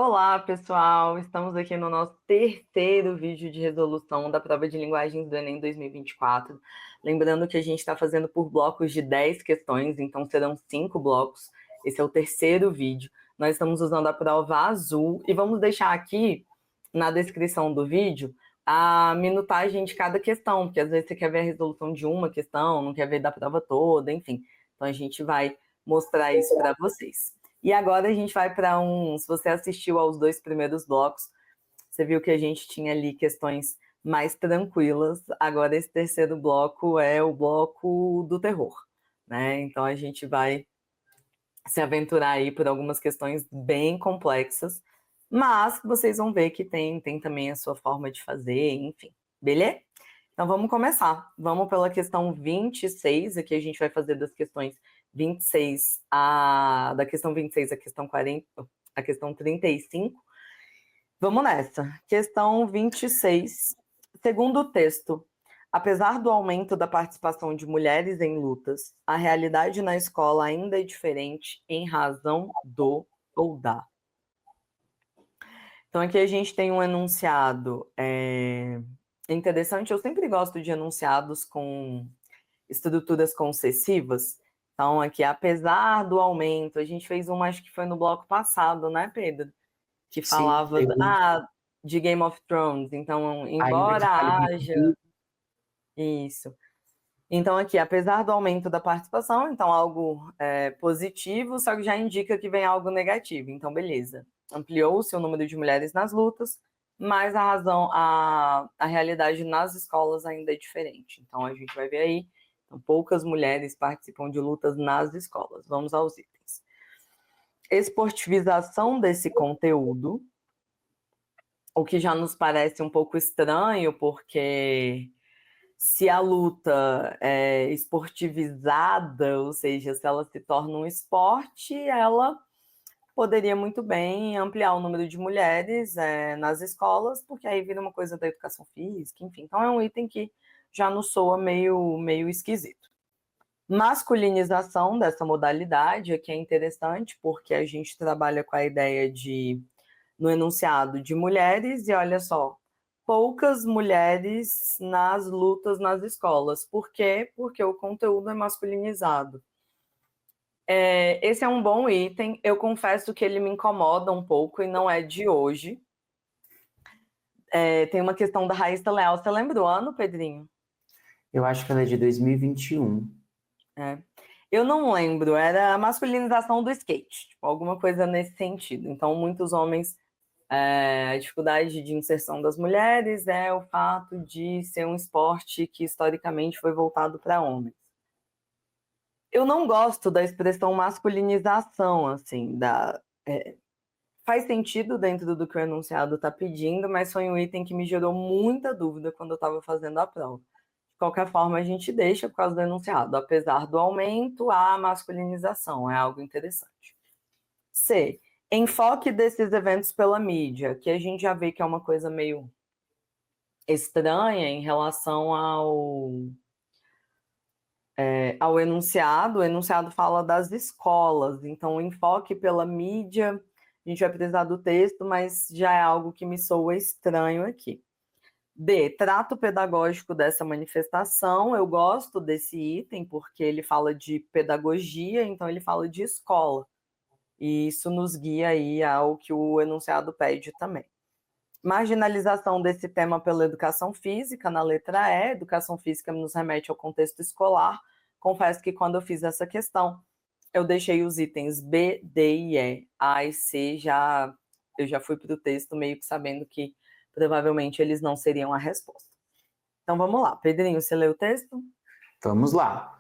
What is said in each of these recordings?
Olá, pessoal! Estamos aqui no nosso terceiro vídeo de resolução da prova de linguagens do Enem 2024. Lembrando que a gente está fazendo por blocos de 10 questões, então serão 5 blocos. Esse é o terceiro vídeo. Nós estamos usando a prova azul e vamos deixar aqui na descrição do vídeo a minutagem de cada questão, porque às vezes você quer ver a resolução de uma questão, não quer ver da prova toda, enfim. Então a gente vai mostrar isso para vocês. E agora a gente vai para se você assistiu aos 2 primeiros blocos, você viu que a gente tinha ali questões mais tranquilas. Agora esse terceiro bloco é o bloco do terror, né? Então a gente vai se aventurar aí por algumas questões bem complexas, mas vocês vão ver que tem também a sua forma de fazer, enfim, beleza? Então vamos começar. Vamos pela questão 26, aqui a gente vai fazer das questões 26 da questão 26 à questão 40, a questão 35. Vamos nessa. Questão 26. Segundo o texto, apesar do aumento da participação de mulheres em lutas, a realidade na escola ainda é diferente em razão do ou da. Então aqui a gente tem um enunciado interessante. Eu sempre gosto de enunciados com estruturas concessivas. Então, aqui, apesar do aumento, a gente fez uma, acho que foi no bloco passado, né, Pedro? Que Sim, falava de Game of Thrones. Então, ainda que embora fale haja... Isso. Então, aqui, apesar do aumento da participação, então algo positivo, só que já indica que vem algo negativo. Então, beleza. Ampliou-se o número de mulheres nas lutas, mas a realidade nas escolas ainda é diferente. Então, a gente vai ver aí, então, poucas mulheres participam de lutas nas escolas. Vamos aos itens. Esportivização desse conteúdo, o que já nos parece um pouco estranho, porque se a luta é esportivizada, ou seja, se ela se torna um esporte, ela poderia muito bem ampliar o número de mulheres nas escolas, porque aí vira uma coisa da educação física, enfim. Então é um item que já nos soa meio esquisito. Masculinização dessa modalidade aqui é interessante, porque a gente trabalha com a ideia no enunciado de mulheres, e olha só, poucas mulheres nas lutas nas escolas. Por quê? Porque o conteúdo é masculinizado. Esse é um bom item. Eu confesso que ele me incomoda um pouco e não é de hoje. Tem uma questão da Raíssa Leal. Você lembra do ano, Pedrinho? Eu acho que ela é de 2021. Eu não lembro. Era a masculinização do skate, tipo, alguma coisa nesse sentido. Então, muitos homens... a dificuldade de inserção das mulheres é o fato de ser um esporte que historicamente foi voltado para homens. Eu não gosto da expressão masculinização, assim, faz sentido dentro do que o enunciado está pedindo, mas foi um item que me gerou muita dúvida quando eu estava fazendo a prova. De qualquer forma, a gente deixa por causa do enunciado. Apesar do aumento, há masculinização, é algo interessante. C. Enfoque desses eventos pela mídia, que a gente já vê que é uma coisa meio estranha em relação ao enunciado. O enunciado fala das escolas, então o enfoque pela mídia, a gente vai precisar do texto, mas já é algo que me soa estranho aqui. D, trato pedagógico dessa manifestação. Eu gosto desse item porque ele fala de pedagogia, então ele fala de escola. E isso nos guia aí ao que o enunciado pede também. Marginalização desse tema pela educação física, na letra E. Educação física nos remete ao contexto escolar. Confesso que quando eu fiz essa questão, eu deixei os itens B, D e E. A e C, eu já fui para o texto meio que sabendo que provavelmente eles não seriam a resposta. Então vamos lá. Pedrinho, você leu o texto? Vamos lá.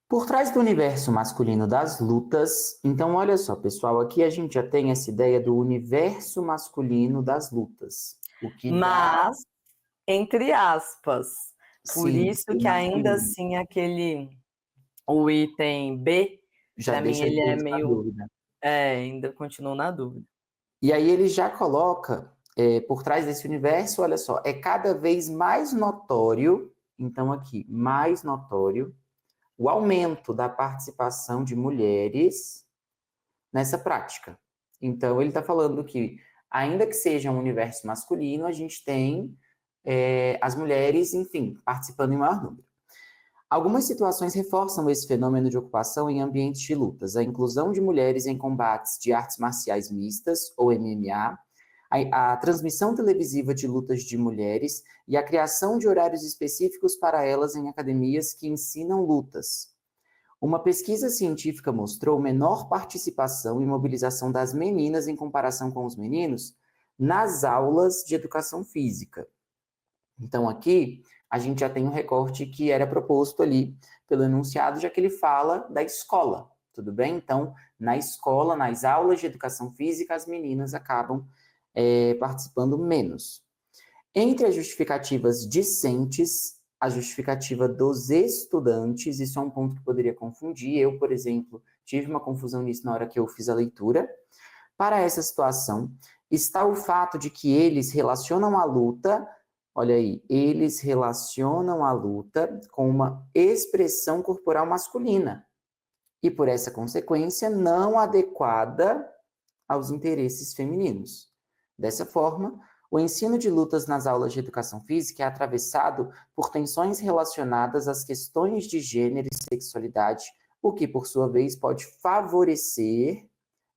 Por trás do universo masculino das lutas, então olha só, pessoal, aqui a gente já tem essa ideia do universo masculino das lutas. O que Mas, entre aspas, por sim, isso que ainda masculino. assim o item B, Já para mim deixa a ele é gente na meio... dúvida. ainda continuo na dúvida. E aí ele já coloca, por trás desse universo, olha só, é cada vez mais notório, então aqui, mais notório, o aumento da participação de mulheres nessa prática. Então, ele está falando que, ainda que seja um universo masculino, a gente tem as mulheres, enfim, participando em maior número. Algumas situações reforçam esse fenômeno de ocupação em ambientes de lutas. A inclusão de mulheres em combates de artes marciais mistas, ou MMA, a transmissão televisiva de lutas de mulheres e a criação de horários específicos para elas em academias que ensinam lutas. Uma pesquisa científica mostrou menor participação e mobilização das meninas em comparação com os meninos nas aulas de educação física. Então, aqui, a gente já tem um recorte que era proposto ali pelo enunciado, já que ele fala da escola, tudo bem? Então, na escola, nas aulas de educação física, as meninas acabam participando menos. Entre as justificativas discentes, a justificativa dos estudantes, isso é um ponto que poderia confundir. Eu, por exemplo, tive uma confusão nisso na hora que eu fiz a leitura. Para essa situação, está o fato de que eles relacionam a luta, olha aí, eles relacionam a luta com uma expressão corporal masculina e, por essa consequência, não adequada aos interesses femininos. Dessa forma, o ensino de lutas nas aulas de educação física é atravessado por tensões relacionadas às questões de gênero e sexualidade, o que, por sua vez, pode favorecer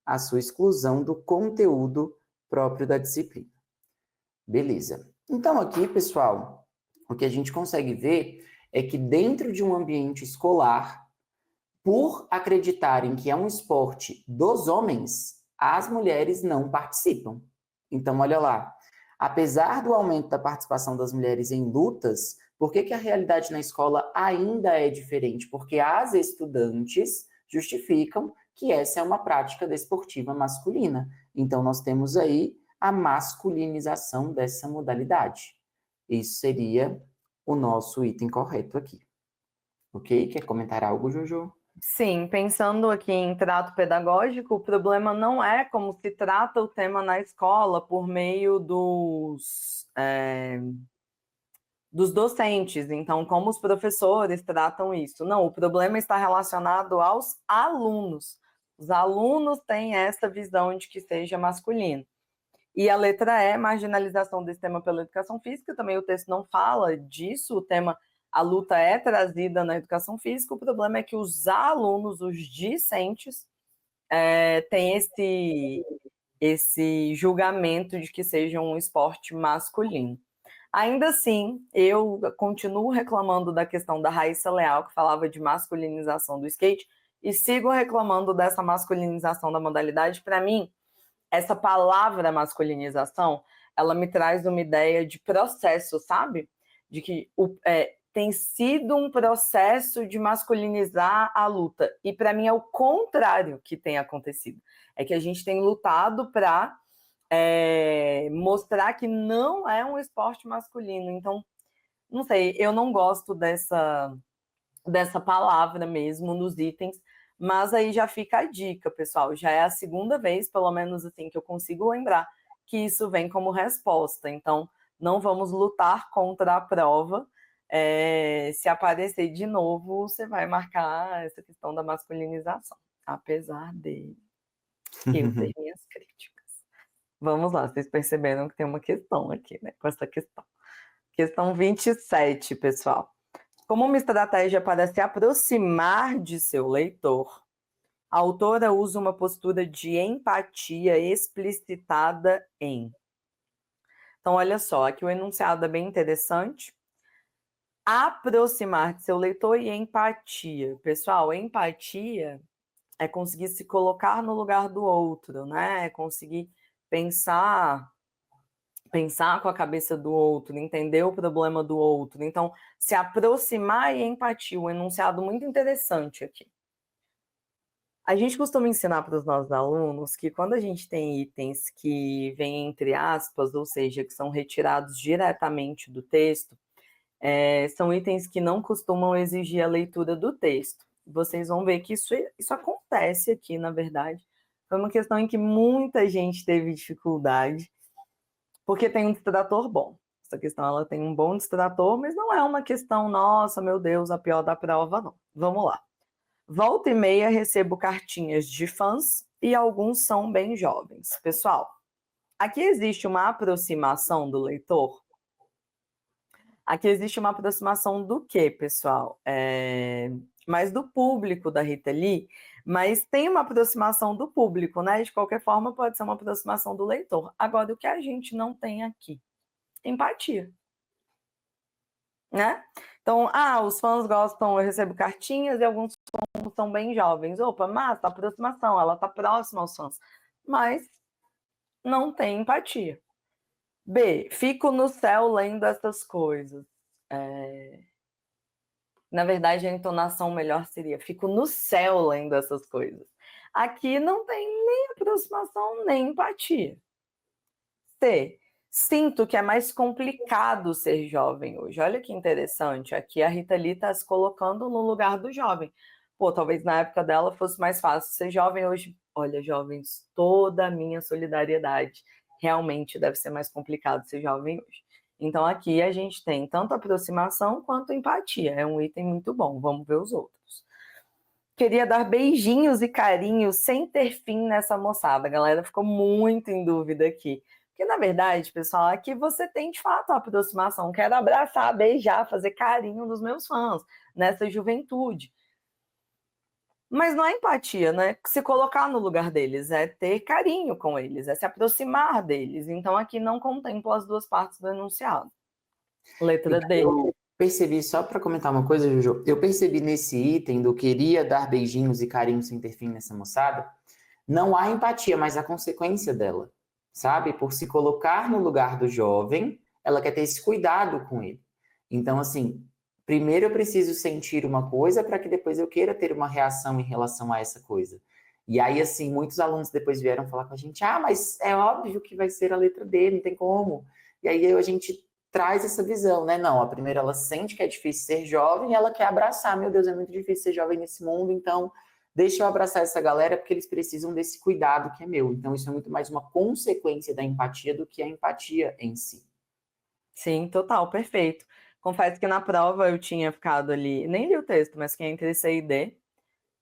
a sua exclusão do conteúdo próprio da disciplina. Beleza. Então, aqui, pessoal, o que a gente consegue ver é que dentro de um ambiente escolar, por acreditarem que é um esporte dos homens, as mulheres não participam. Então, olha lá, apesar do aumento da participação das mulheres em lutas, por que a realidade na escola ainda é diferente? Porque as estudantes justificam que essa é uma prática desportiva masculina. Então, nós temos aí a masculinização dessa modalidade. Isso seria o nosso item correto aqui. Ok? Quer comentar algo, Jojo? Sim, pensando aqui em trato pedagógico, o problema não é como se trata o tema na escola por meio dos docentes, então como os professores tratam isso. Não, o problema está relacionado aos alunos. Os alunos têm essa visão de que seja masculino. E a letra E, marginalização desse tema pela educação física, também o texto não fala disso, o tema a luta é trazida na educação física, o problema é que os alunos, os discentes, têm esse julgamento de que seja um esporte masculino. Ainda assim, eu continuo reclamando da questão da Raíssa Leal, que falava de masculinização do skate, e sigo reclamando dessa masculinização da modalidade. Para mim, essa palavra masculinização, ela me traz uma ideia de processo, sabe? De que tem sido um processo de masculinizar a luta. E para mim é o contrário que tem acontecido. É que a gente tem lutado para mostrar que não é um esporte masculino. Então, não sei, eu não gosto dessa palavra mesmo nos itens, mas aí já fica a dica, pessoal. Já é a segunda vez, pelo menos assim, que eu consigo lembrar que isso vem como resposta. Então, não vamos lutar contra a prova. Se aparecer de novo, você vai marcar essa questão da masculinização, apesar de eu ter minhas críticas. Vamos lá, vocês perceberam que tem uma questão aqui, né, com essa questão. Questão 27, pessoal. Como uma estratégia para se aproximar de seu leitor, a autora usa uma postura de empatia explicitada em. Então, olha só, aqui o enunciado é bem interessante. Aproximar de seu leitor e empatia. Pessoal, empatia é conseguir se colocar no lugar do outro, né? É conseguir pensar com a cabeça do outro, entender o problema do outro. Então, se aproximar e empatia, um enunciado muito interessante aqui. A gente costuma ensinar para os nossos alunos que quando a gente tem itens que vêm entre aspas, ou seja, que são retirados diretamente do texto, são itens que não costumam exigir a leitura do texto. Vocês vão ver que isso acontece aqui, na verdade. Foi uma questão em que muita gente teve dificuldade, porque tem um distrator bom. Essa questão ela tem um bom distrator, mas não é uma questão, nossa, meu Deus, a pior da prova, não. Vamos lá. Volta e meia recebo cartinhas de fãs e alguns são bem jovens. Pessoal, aqui existe uma aproximação do leitor. Aqui existe uma aproximação do quê, pessoal? Mais do público da Rita Lee, mas tem uma aproximação do público, né? De qualquer forma, pode ser uma aproximação do leitor. Agora, o que a gente não tem aqui? Empatia, né? Então, os fãs gostam, eu recebo cartinhas e alguns fãs são bem jovens. Opa, massa, aproximação, ela tá próxima aos fãs. Mas não tem empatia. B, fico no céu lendo essas coisas. Na verdade, a entonação melhor seria: fico no céu lendo essas coisas. Aqui não tem nem aproximação, nem empatia. C, sinto que é mais complicado ser jovem hoje. Olha que interessante. Aqui a Rita Lee está se colocando no lugar do jovem. Pô, talvez na época dela fosse mais fácil ser jovem hoje. Olha, jovens, toda a minha solidariedade. Realmente deve ser mais complicado ser jovem hoje. Então aqui a gente tem tanto aproximação quanto empatia. É um item muito bom. Vamos ver os outros. Queria dar beijinhos e carinhos sem ter fim nessa moçada. A galera ficou muito em dúvida aqui. Porque, na verdade, pessoal, aqui você tem, de fato, a aproximação. Quero abraçar, beijar, fazer carinho dos meus fãs nessa juventude. Mas não é empatia, né? Se colocar no lugar deles, é ter carinho com eles, é se aproximar deles. Então, aqui não contempla as duas partes do enunciado. Letra D. Eu percebi, só para comentar uma coisa, Jojo, eu percebi nesse item do queria dar beijinhos e carinhos sem ter fim nessa moçada, não há empatia, mas a consequência dela, sabe? Por se colocar no lugar do jovem, ela quer ter esse cuidado com ele. Então, assim, primeiro eu preciso sentir uma coisa para que depois eu queira ter uma reação em relação a essa coisa. E aí, assim, muitos alunos depois vieram falar com a gente, mas é óbvio que vai ser a letra D, não tem como. E aí a gente traz essa visão, né? Não, a primeira ela sente que é difícil ser jovem e ela quer abraçar. Meu Deus, é muito difícil ser jovem nesse mundo, então deixa eu abraçar essa galera porque eles precisam desse cuidado que é meu. Então isso é muito mais uma consequência da empatia do que a empatia em si. Sim, total, perfeito. Confesso que na prova eu tinha ficado ali, nem li o texto, mas fiquei entre C e D,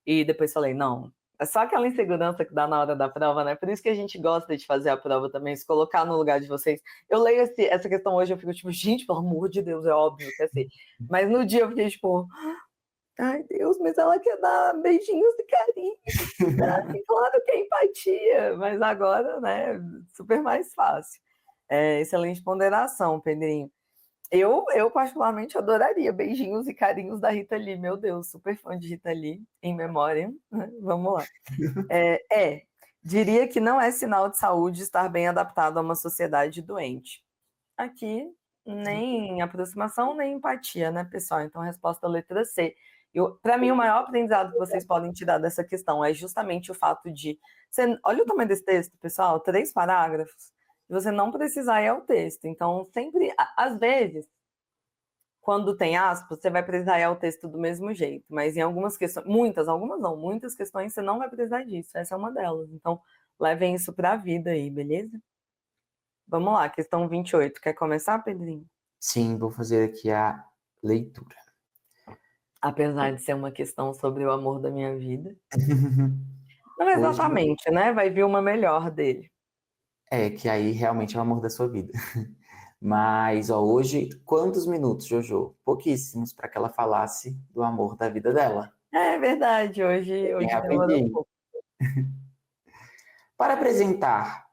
e depois falei, não, é só aquela insegurança que dá na hora da prova, né? Por isso que a gente gosta de fazer a prova também, se colocar no lugar de vocês. Eu leio essa questão hoje, eu fico tipo, gente, pelo amor de Deus, é óbvio que é C. Mas no dia eu fiquei tipo, ai Deus, mas ela quer dar beijinhos e carinhos, né? Claro que é empatia, mas agora, né, super mais fácil. Excelente ponderação, Pedrinho. Eu particularmente adoraria beijinhos e carinhos da Rita Lee. Meu Deus, super fã de Rita Lee, em memória, né? Vamos lá. Diria que não é sinal de saúde estar bem adaptado a uma sociedade doente. Aqui, nem aproximação, nem empatia, né, pessoal? Então, resposta letra C. Para mim, o maior aprendizado que vocês podem tirar dessa questão é justamente o fato de... olha o tamanho desse texto, pessoal, 3 parágrafos. Você não precisar ir ao texto. Então, sempre, às vezes, quando tem aspas, você vai precisar ir ao texto do mesmo jeito. Mas em algumas questões, muitas questões você não vai precisar disso. Essa é uma delas. Então, levem isso para a vida aí, beleza? Vamos lá, questão 28. Quer começar, Pedrinho? Sim, vou fazer aqui a leitura. Apesar de ser uma questão sobre o amor da minha vida. Não exatamente, né? Vai vir uma melhor dele. Que aí realmente é o amor da sua vida. Mas, hoje, quantos minutos, Jojo? Pouquíssimos para que ela falasse do amor da vida dela. É verdade, hoje demorou um pouco. Para apresentar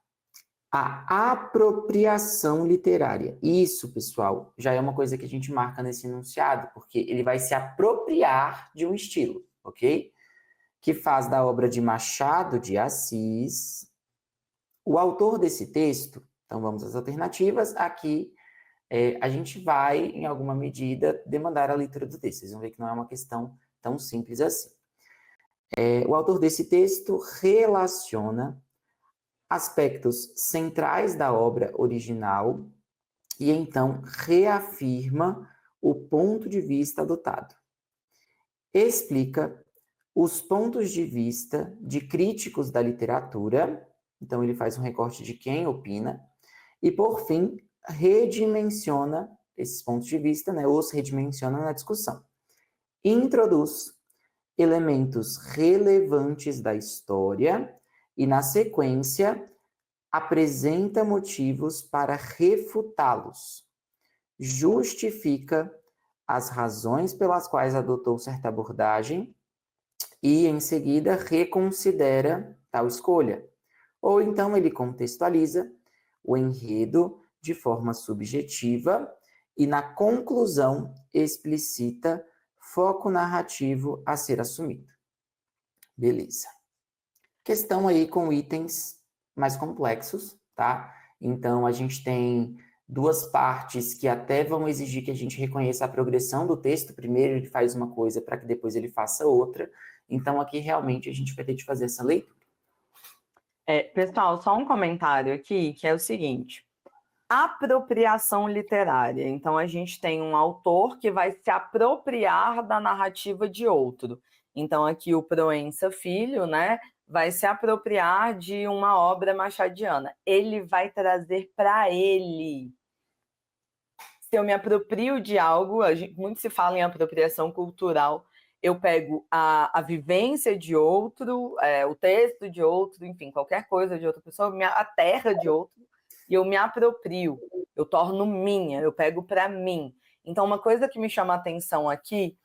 a apropriação literária. Isso, pessoal, já é uma coisa que a gente marca nesse enunciado, porque ele vai se apropriar de um estilo, ok? Que faz da obra de Machado de Assis. O autor desse texto, então vamos às alternativas, aqui a gente vai, em alguma medida, demandar a leitura do texto. Vocês vão ver que não é uma questão tão simples assim. O autor desse texto relaciona aspectos centrais da obra original e então reafirma o ponto de vista adotado. Explica os pontos de vista de críticos da literatura, então ele faz um recorte de quem opina, e por fim, redimensiona esses pontos de vista, os redimensiona na discussão. Introduz elementos relevantes da história e, na sequência, apresenta motivos para refutá-los. Justifica as razões pelas quais adotou certa abordagem e, em seguida, reconsidera tal escolha. Ou então ele contextualiza o enredo de forma subjetiva e, na conclusão, explicita foco narrativo a ser assumido. Beleza. Questão aí com itens mais complexos, tá? Então, a gente tem duas partes que até vão exigir que a gente reconheça a progressão do texto. Primeiro ele faz uma coisa para que depois ele faça outra. Então, aqui realmente a gente vai ter de fazer essa leitura. Pessoal, só um comentário aqui, que é o seguinte. Apropriação literária. Então, a gente tem um autor que vai se apropriar da narrativa de outro. Então, aqui o Proença Filho, né, vai se apropriar de uma obra machadiana. Ele vai trazer para ele. Se eu me aproprio de algo, muito se fala em apropriação cultural, eu pego a vivência de outro, o texto de outro, enfim, qualquer coisa de outra pessoa, a terra de outro, e eu me aproprio, eu torno minha, eu pego para mim. Então, uma coisa que me chama a atenção aqui,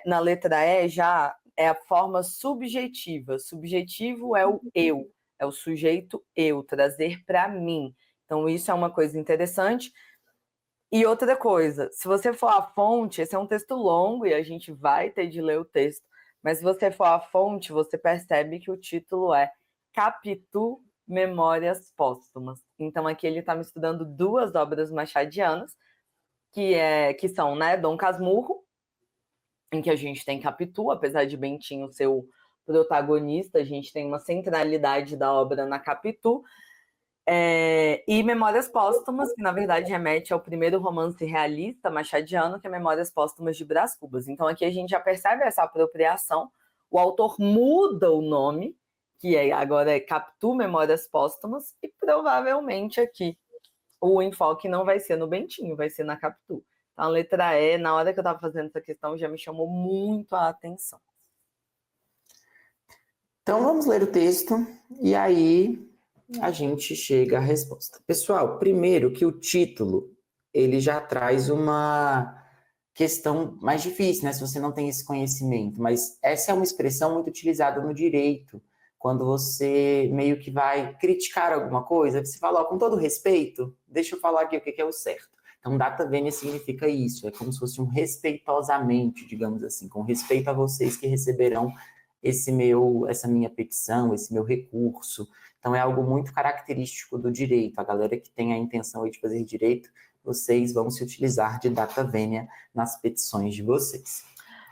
na letra E, já é a forma subjetiva. Subjetivo é o eu, é o sujeito eu, trazer para mim. Então, isso é uma coisa interessante. E outra coisa, se você for à fonte, esse é um texto longo e a gente vai ter de ler o texto, mas se você for à fonte, você percebe que o título é Capitu Memórias Póstumas. Então aqui ele está misturando duas obras machadianas, que são, né, Dom Casmurro, em que a gente tem Capitu, apesar de Bentinho ser o protagonista, a gente tem uma centralidade da obra na Capitu, e Memórias Póstumas, que na verdade remete ao primeiro romance realista machadiano, que é Memórias Póstumas de Brás Cubas. Então aqui a gente já percebe essa apropriação, o autor muda o nome, que agora é Capitu Memórias Póstumas, e provavelmente aqui o enfoque não vai ser no Bentinho, vai ser na Capitu. Então a letra E, na hora que eu estava fazendo essa questão, já me chamou muito a atenção. Então vamos ler o texto, e aí a gente chega à resposta. Pessoal, primeiro que o título, ele já traz uma questão mais difícil, né? Se você não tem esse conhecimento, mas essa é uma expressão muito utilizada no direito, quando você meio que vai criticar alguma coisa, você fala, ó, com todo respeito, deixa eu falar aqui o que é o certo. Então, data vênia significa isso, é como se fosse um respeitosamente, digamos assim, com respeito a vocês que receberão essa minha petição, esse meu recurso. Então, é algo muito característico do direito. A galera que tem a intenção de fazer direito, vocês vão se utilizar de data vênia nas petições de vocês.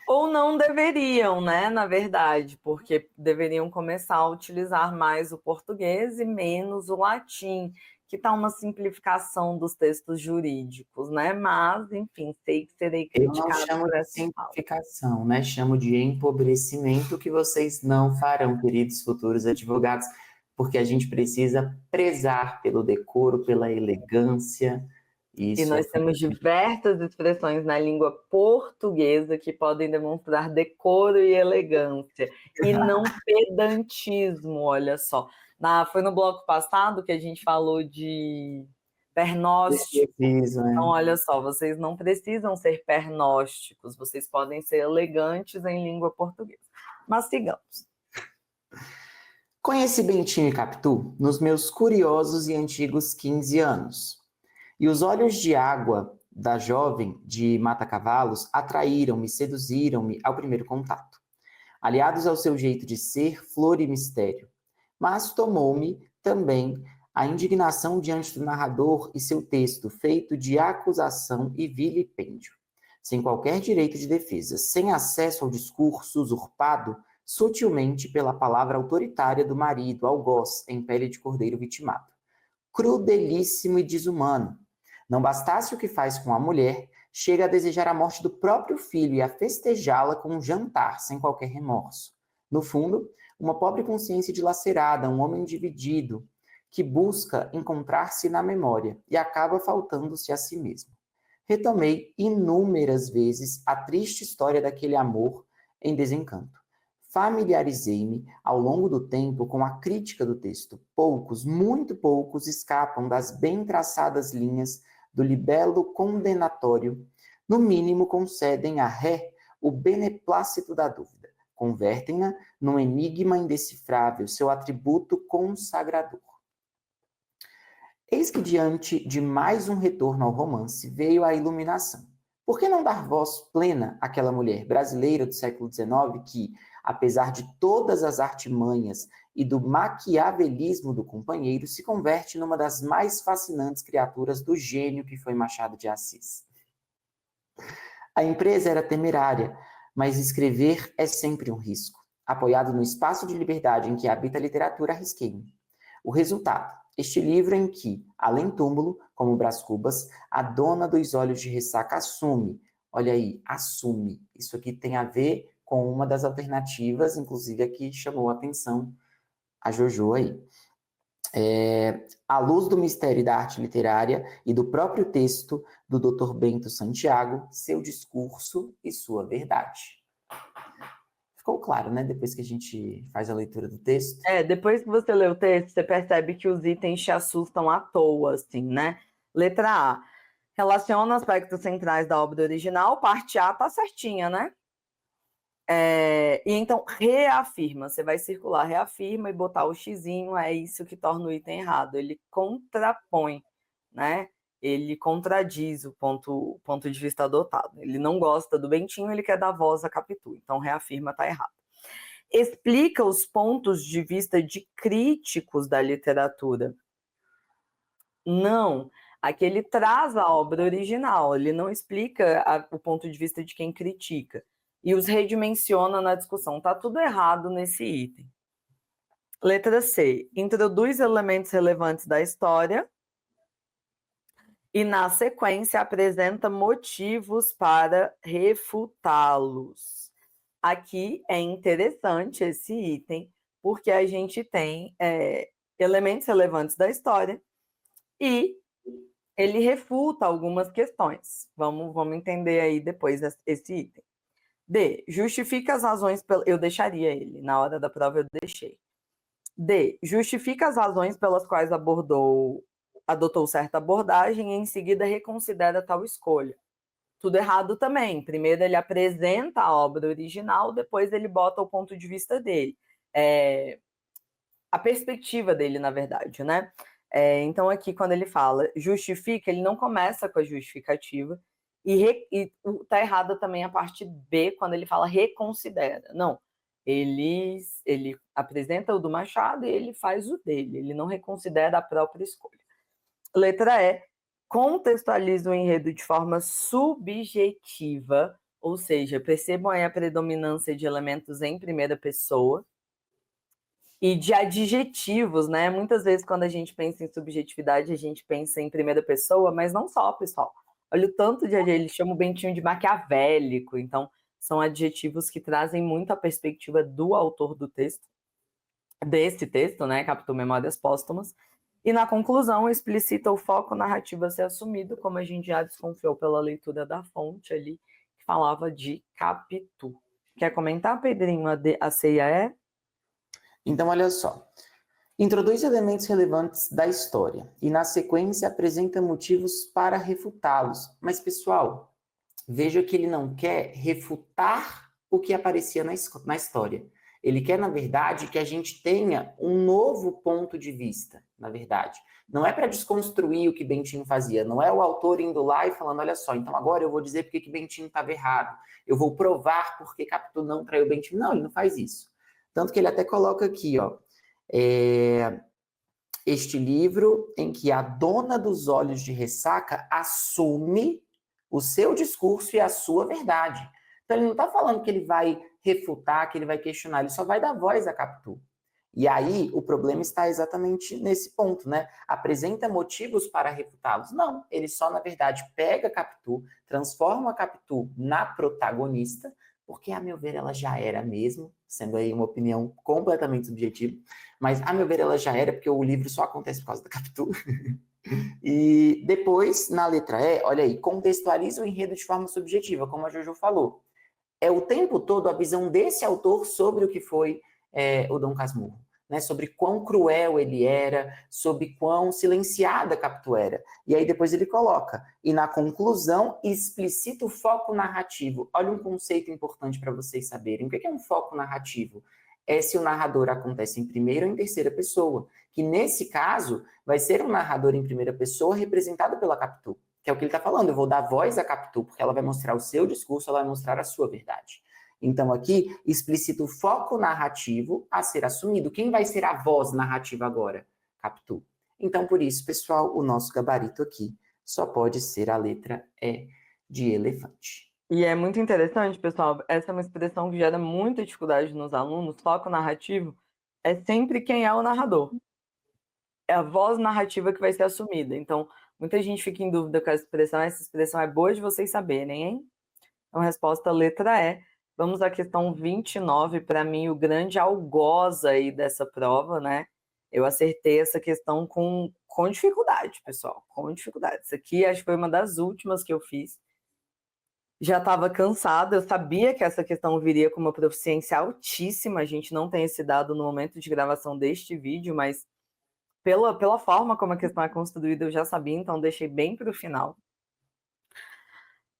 Ou não deveriam, né, na verdade, porque deveriam começar a utilizar mais o português e menos o latim, que está uma simplificação dos textos jurídicos, né? Mas, enfim, sei que serei criticada. Eu não chamo de simplificação, né? Chamo de empobrecimento, que vocês não farão, queridos futuros advogados, porque a gente precisa prezar pelo decoro, pela elegância. E nós temos diversas expressões na língua portuguesa que podem demonstrar decoro e elegância, e não pedantismo, olha só. Foi no bloco passado que a gente falou de pernóstico. Então, olha só, vocês não precisam ser pernósticos, vocês podem ser elegantes em língua portuguesa. Mas sigamos. Conheci Bentinho e Capitu nos meus curiosos e antigos 15 anos. E os olhos de água da jovem de Mata-Cavalos atraíram-me, seduziram-me ao primeiro contato, aliados ao seu jeito de ser, flor e mistério. Mas tomou-me também a indignação diante do narrador e seu texto feito de acusação e vilipêndio, sem qualquer direito de defesa, sem acesso ao discurso usurpado sutilmente pela palavra autoritária do marido, algoz, em pele de cordeiro vitimado. Crudelíssimo e desumano. Não bastasse o que faz com a mulher, chega a desejar a morte do próprio filho e a festejá-la com um jantar, sem qualquer remorso. No fundo, uma pobre consciência dilacerada, um homem dividido, que busca encontrar-se na memória e acaba faltando-se a si mesmo. Retomei inúmeras vezes a triste história daquele amor em desencanto. familiarizei-me ao longo do tempo com a crítica do texto. Poucos, muito poucos, escapam das bem traçadas linhas do libelo condenatório. No mínimo, concedem a ré o beneplácito da dúvida. Convertem-na num enigma indecifrável, seu atributo consagrador. Eis que, diante de mais um retorno ao romance, veio a iluminação. Por que não dar voz plena àquela mulher brasileira do século XIX que, apesar de todas as artimanhas e do maquiavelismo do companheiro, se converte numa das mais fascinantes criaturas do gênio que foi Machado de Assis? A empresa era temerária, mas escrever é sempre um risco. Apoiado no espaço de liberdade em que habita a literatura, arrisquei-me. O resultado, este livro em que, além túmulo, como Brás Cubas, a dona dos olhos de ressaca assume, olha aí, assume. Isso aqui tem a ver com uma das alternativas, inclusive aqui chamou a atenção a Jojo aí. À luz do mistério da arte literária e do próprio texto do Dr. Bento Santiago, seu discurso e sua verdade. Ficou claro, né? Depois que a gente faz a leitura do texto. Depois que você lê o texto, você percebe que os itens te assustam à toa, assim, né? Letra A. Relaciona aspectos centrais da obra original, parte A tá certinha, né? E então reafirma, você vai circular, reafirma e botar o xizinho, é isso que torna o item errado. Ele contrapõe, né? Ele contradiz o ponto de vista adotado. Ele não gosta do Bentinho, ele quer dar voz a Capitu. Então reafirma, tá errado. Explica os pontos de vista de críticos da literatura. Não, aqui ele traz a obra original, ele não explica o ponto de vista de quem critica. E os redimensiona na discussão. Tá tudo errado nesse item. Letra C. Introduz elementos relevantes da história e, na sequência, apresenta motivos para refutá-los. Aqui é interessante esse item, porque a gente tem elementos relevantes da história e ele refuta algumas questões. Vamos entender aí depois esse item. D. Justifica as razões... Eu deixaria ele, na hora da prova eu deixei. D. Justifica as razões pelas quais adotou certa abordagem e em seguida reconsidera tal escolha. Tudo errado também. Primeiro ele apresenta a obra original, depois ele bota o ponto de vista dele. A perspectiva dele, na verdade, né? Então, aqui, quando ele fala justifica, ele não começa com a justificativa. E tá errado também a parte B, quando ele fala reconsidera. Não, ele apresenta o do Machado e ele faz o dele. Ele não reconsidera a própria escolha. Letra E. Contextualiza o enredo de forma subjetiva, ou seja, percebam aí a predominância de elementos em primeira pessoa, e de adjetivos, né? Muitas vezes, quando a gente pensa em subjetividade, a gente pensa em primeira pessoa, mas não só, pessoal. Olha o tanto de adjetivos, ele chama o Bentinho de maquiavélico, então são adjetivos que trazem muito a perspectiva do autor do texto, desse texto, né? Capitu Memórias Póstumas. E na conclusão, explicita o foco narrativo a ser assumido, como a gente já desconfiou pela leitura da fonte ali, que falava de Capitu. Quer comentar, Pedrinho, a C e a E? Então, olha só. Introduz elementos relevantes da história e, na sequência, apresenta motivos para refutá-los. Mas, pessoal, veja que ele não quer refutar o que aparecia na história. Ele quer, na verdade, que a gente tenha um novo ponto de vista, na verdade. Não é para desconstruir o que Bentinho fazia, não é o autor indo lá e falando, olha só, então agora eu vou dizer porque que Bentinho estava errado, eu vou provar porque Capitu não traiu Bentinho. Não, ele não faz isso. Tanto que ele até coloca aqui, ó, este livro em que a dona dos olhos de ressaca assume o seu discurso e a sua verdade. Então ele não está falando que ele vai refutar, que ele vai questionar, ele só vai dar voz a Capitu. E aí o problema está exatamente nesse ponto, né? Apresenta motivos para refutá-los. Não, ele só, na verdade, pega Capitu, transforma a Capitu na protagonista, porque, a meu ver, ela já era mesmo, sendo aí uma opinião completamente subjetiva, mas, a meu ver, ela já era, porque o livro só acontece por causa da Capitu. E depois, na letra E, olha aí, contextualiza o enredo de forma subjetiva, como a Jojo falou. é o tempo todo a visão desse autor sobre o que foi o Dom Casmurro, né? Sobre quão cruel ele era, sobre quão silenciada Capitu era. E aí depois ele coloca, e na conclusão, explicita o foco narrativo. Olha um conceito importante para vocês saberem. O que é um foco narrativo? É se o narrador acontece em primeira ou em terceira pessoa, que nesse caso vai ser um narrador em primeira pessoa representado pela Capitu, que é o que ele está falando. Eu vou dar voz à Capitu, porque ela vai mostrar o seu discurso, ela vai mostrar a sua verdade. Então, aqui, explicita o foco narrativo a ser assumido. Quem vai ser a voz narrativa agora? Capitu. Então, por isso, pessoal, o nosso gabarito aqui só pode ser a letra E de elefante. E é muito interessante, pessoal, essa é uma expressão que gera muita dificuldade nos alunos. Foco narrativo é sempre quem é o narrador. É a voz narrativa que vai ser assumida. Então, muita gente fica em dúvida com essa expressão é boa de vocês saberem, hein? Então, resposta letra E. Vamos à questão 29, para mim, o grande algoz aí dessa prova, né? Eu acertei essa questão com dificuldade, pessoal, com dificuldade. Isso aqui acho que foi uma das últimas que eu fiz. Já estava cansada, eu sabia que essa questão viria com uma proficiência altíssima, a gente não tem esse dado no momento de gravação deste vídeo, mas pela forma como a questão é construída eu já sabia, então deixei bem para o final.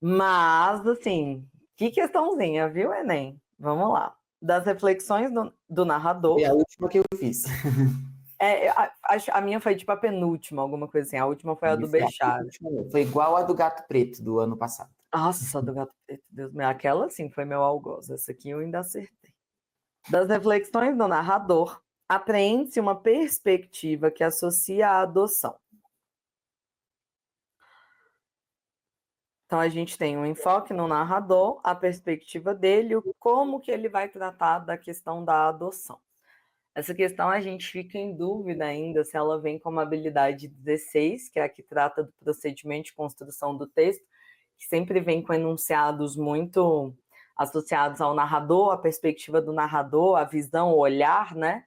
Mas, assim, que questãozinha, viu, Enem? Vamos lá. Das reflexões do narrador... É a última que eu fiz. A minha foi tipo a penúltima, alguma coisa assim. A última foi a do Bechara. Foi igual a do Gato Preto, do ano passado. Nossa, do Gato Preto, Deus meu. Aquela, sim, foi meu algoz. Essa aqui eu ainda acertei. Das reflexões do narrador, apreende-se uma perspectiva que associa a adoção. Então, a gente tem um enfoque no narrador, a perspectiva dele, como que ele vai tratar da questão da adoção. Essa questão a gente fica em dúvida ainda se ela vem como habilidade 16, que é a que trata do procedimento de construção do texto, que sempre vem com enunciados muito associados ao narrador, a perspectiva do narrador, a visão, o olhar, né?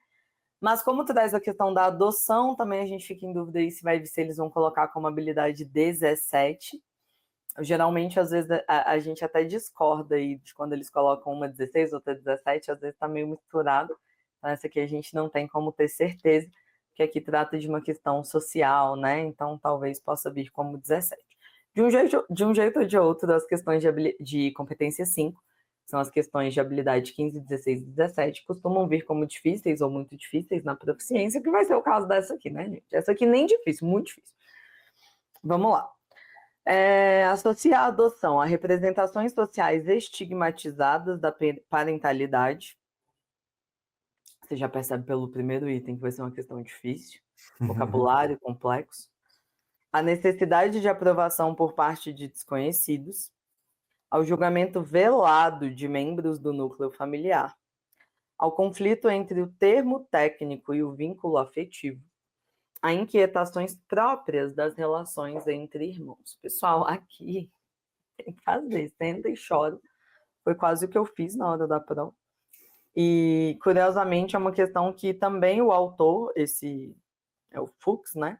Mas como traz a questão da adoção, também a gente fica em dúvida aí se eles vão colocar como habilidade 17. Geralmente, às vezes, a gente até discorda aí de quando eles colocam uma 16, outra 17, às vezes está meio misturado. Então, essa aqui a gente não tem como ter certeza, que aqui trata de uma questão social, né? Então, talvez possa vir como 17. De um jeito ou de outro, as questões de competência 5, são as questões de habilidade 15, 16 e 17, costumam vir como difíceis ou muito difíceis na proficiência, que vai ser o caso dessa aqui, né, gente? Essa aqui nem difícil, muito difícil. Vamos lá. Associar a adoção a representações sociais estigmatizadas da parentalidade. Você já percebe pelo primeiro item que vai ser uma questão difícil, vocabulário complexo. A necessidade de aprovação por parte de desconhecidos, ao julgamento velado de membros do núcleo familiar, ao conflito entre o termo técnico e o vínculo afetivo, a inquietações próprias das relações entre irmãos. Pessoal, aqui tem que fazer, senta e chora. Foi quase o que eu fiz na hora da prova. E, curiosamente, é uma questão que também o autor, esse é o Fux, né?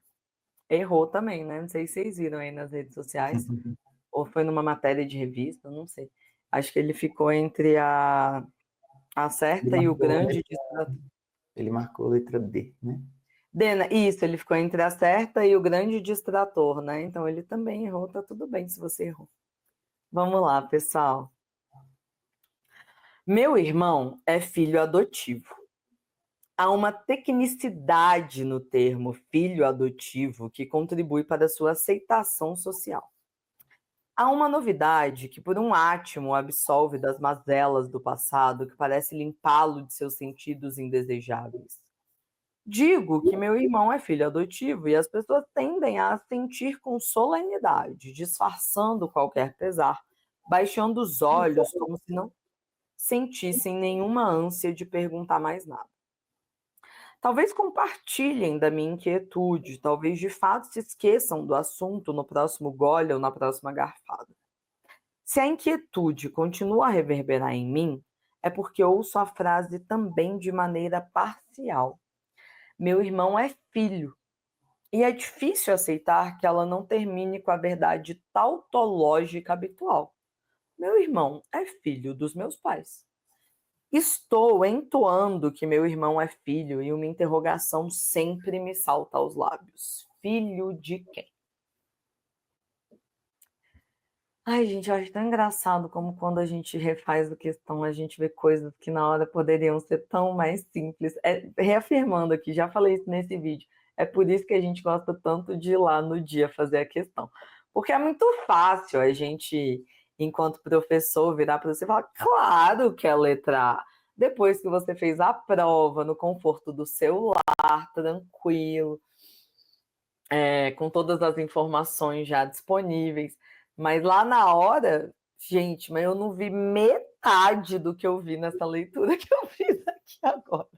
Errou também, né? Não sei se vocês viram aí nas redes sociais, ou foi numa matéria de revista, não sei. Acho que ele ficou entre a certa e o grande distrator. Ele marcou a letra D, né? Isso, ele ficou entre a certa e o grande distrator, né? Então ele também errou, tá tudo bem se você errou. Vamos lá, pessoal. Meu irmão é filho adotivo. Há uma tecnicidade no termo filho adotivo que contribui para a sua aceitação social. Há uma novidade que, por um átimo, o absolve das mazelas do passado que parece limpá-lo de seus sentidos indesejáveis. Digo que meu irmão é filho adotivo e as pessoas tendem a sentir com solenidade, disfarçando qualquer pesar, baixando os olhos como se não sentissem nenhuma ânsia de perguntar mais nada. Talvez compartilhem da minha inquietude, talvez de fato se esqueçam do assunto no próximo gole ou na próxima garfada. Se a inquietude continua a reverberar em mim, é porque ouço a frase também de maneira parcial. Meu irmão é filho, e é difícil aceitar que ela não termine com a verdade tautológica habitual. Meu irmão é filho dos meus pais. Estou entoando que meu irmão é filho e uma interrogação sempre me salta aos lábios. Filho de quem? Ai, gente, eu acho tão engraçado como quando a gente refaz a questão, a gente vê coisas que na hora poderiam ser tão mais simples. Reafirmando aqui, já falei isso nesse vídeo, é por isso que a gente gosta tanto de ir lá no dia fazer a questão. Porque é muito fácil a gente, enquanto professor, virar para você e falar, claro que é a letra A. Depois que você fez a prova, no conforto do seu lar, tranquilo, com todas as informações já disponíveis. Mas lá na hora, gente, mas eu não vi metade do que eu vi nessa leitura que eu fiz aqui agora.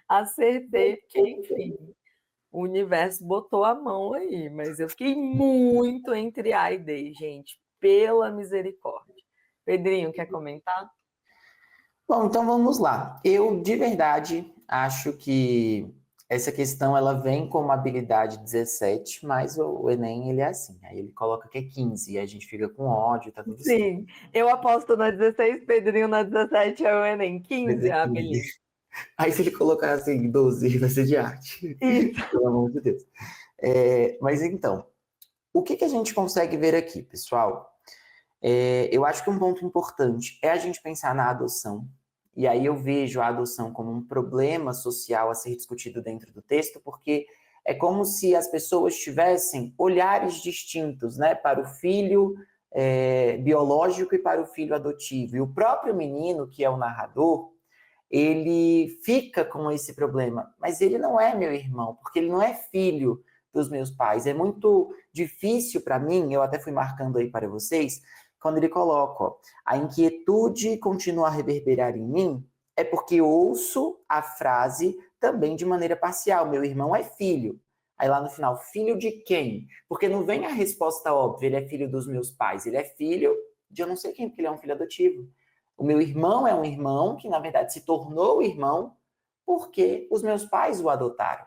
Acertei, porque, enfim, o universo botou a mão aí, mas eu fiquei muito entre A e D, gente, pela misericórdia. Pedrinho, quer comentar? Bom, então vamos lá. Eu, de verdade, acho que essa questão ela vem como habilidade 17, mas o Enem ele é assim. Aí ele coloca que é 15 e a gente fica com ódio, tá tudo certo. Sim, eu aposto na 16, Pedrinho na 17, é o Enem. Mas 15, é 15. beleza. Aí se ele colocar assim 12, vai ser de arte. Isso. Pelo amor de Deus. Mas então, o que a gente consegue ver aqui, pessoal? Eu acho que um ponto importante é a gente pensar na adoção. E aí eu vejo a adoção como um problema social a ser discutido dentro do texto, porque é como se as pessoas tivessem olhares distintos, né, para o filho biológico e para o filho adotivo. E o próprio menino, que é o narrador, ele fica com esse problema, mas ele não é meu irmão, porque ele não é filho dos meus pais. É muito difícil para mim, eu até fui marcando aí para vocês, quando ele coloca, ó, a inquietude continua a reverberar em mim, é porque ouço a frase também de maneira parcial. Meu irmão é filho. Aí lá no final, filho de quem? Porque não vem a resposta óbvia, ele é filho dos meus pais. Ele é filho de eu não sei quem, porque ele é um filho adotivo. O meu irmão é um irmão que, na verdade, se tornou irmão porque os meus pais o adotaram.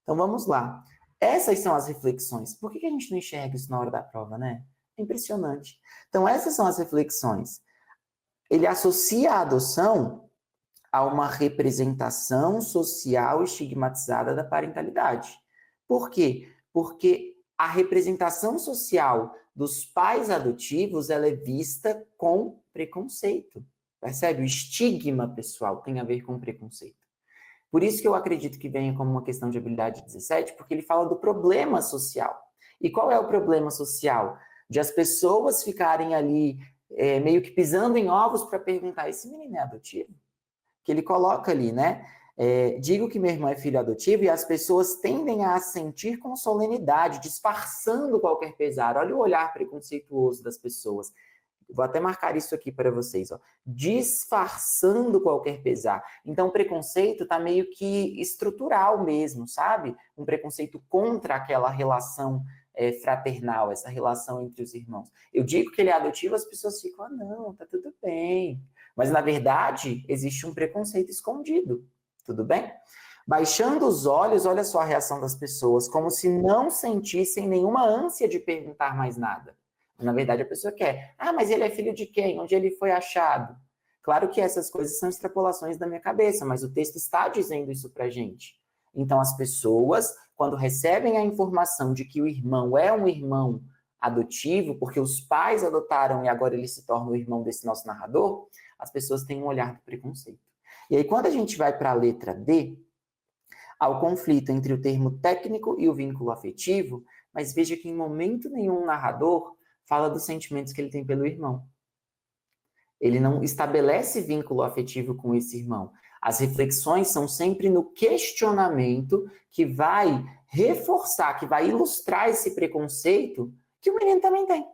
Então vamos lá. Essas são as reflexões. Por que a gente não enxerga isso na hora da prova, né? É impressionante. Então, essas são as reflexões. Ele associa a adoção a uma representação social estigmatizada da parentalidade. Por quê? Porque a representação social dos pais adotivos ela é vista com preconceito. Percebe? O estigma pessoal tem a ver com preconceito. Por isso que eu acredito que venha como uma questão de habilidade 17, porque ele fala do problema social. E qual é o problema social? De as pessoas ficarem ali meio que pisando em ovos para perguntar: esse menino é adotivo? Que ele coloca ali, né? Digo que meu irmão é filho adotivo e as pessoas tendem a assentir com solenidade, disfarçando qualquer pesar. Olha o olhar preconceituoso das pessoas. Vou até marcar isso aqui para vocês, ó. Disfarçando qualquer pesar. Então, o preconceito está meio que estrutural mesmo, sabe? Um preconceito contra aquela relação fraternal, essa relação entre os irmãos. Eu digo que ele é adotivo, as pessoas ficam, não, tá tudo bem. Mas, na verdade, existe um preconceito escondido, tudo bem? Baixando os olhos, olha só a reação das pessoas, como se não sentissem nenhuma ânsia de perguntar mais nada. Na verdade, a pessoa quer. Ah, mas ele é filho de quem? Onde ele foi achado? Claro que essas coisas são extrapolações da minha cabeça, mas o texto está dizendo isso pra gente. Então, as pessoas, quando recebem a informação de que o irmão é um irmão adotivo, porque os pais adotaram e agora ele se torna o irmão desse nosso narrador, as pessoas têm um olhar do preconceito. E aí, quando a gente vai para a letra D, ao conflito entre o termo técnico e o vínculo afetivo, mas veja que em momento nenhum o narrador fala dos sentimentos que ele tem pelo irmão. Ele não estabelece vínculo afetivo com esse irmão. As reflexões são sempre no questionamento que vai reforçar, que vai ilustrar esse preconceito que o menino também tem.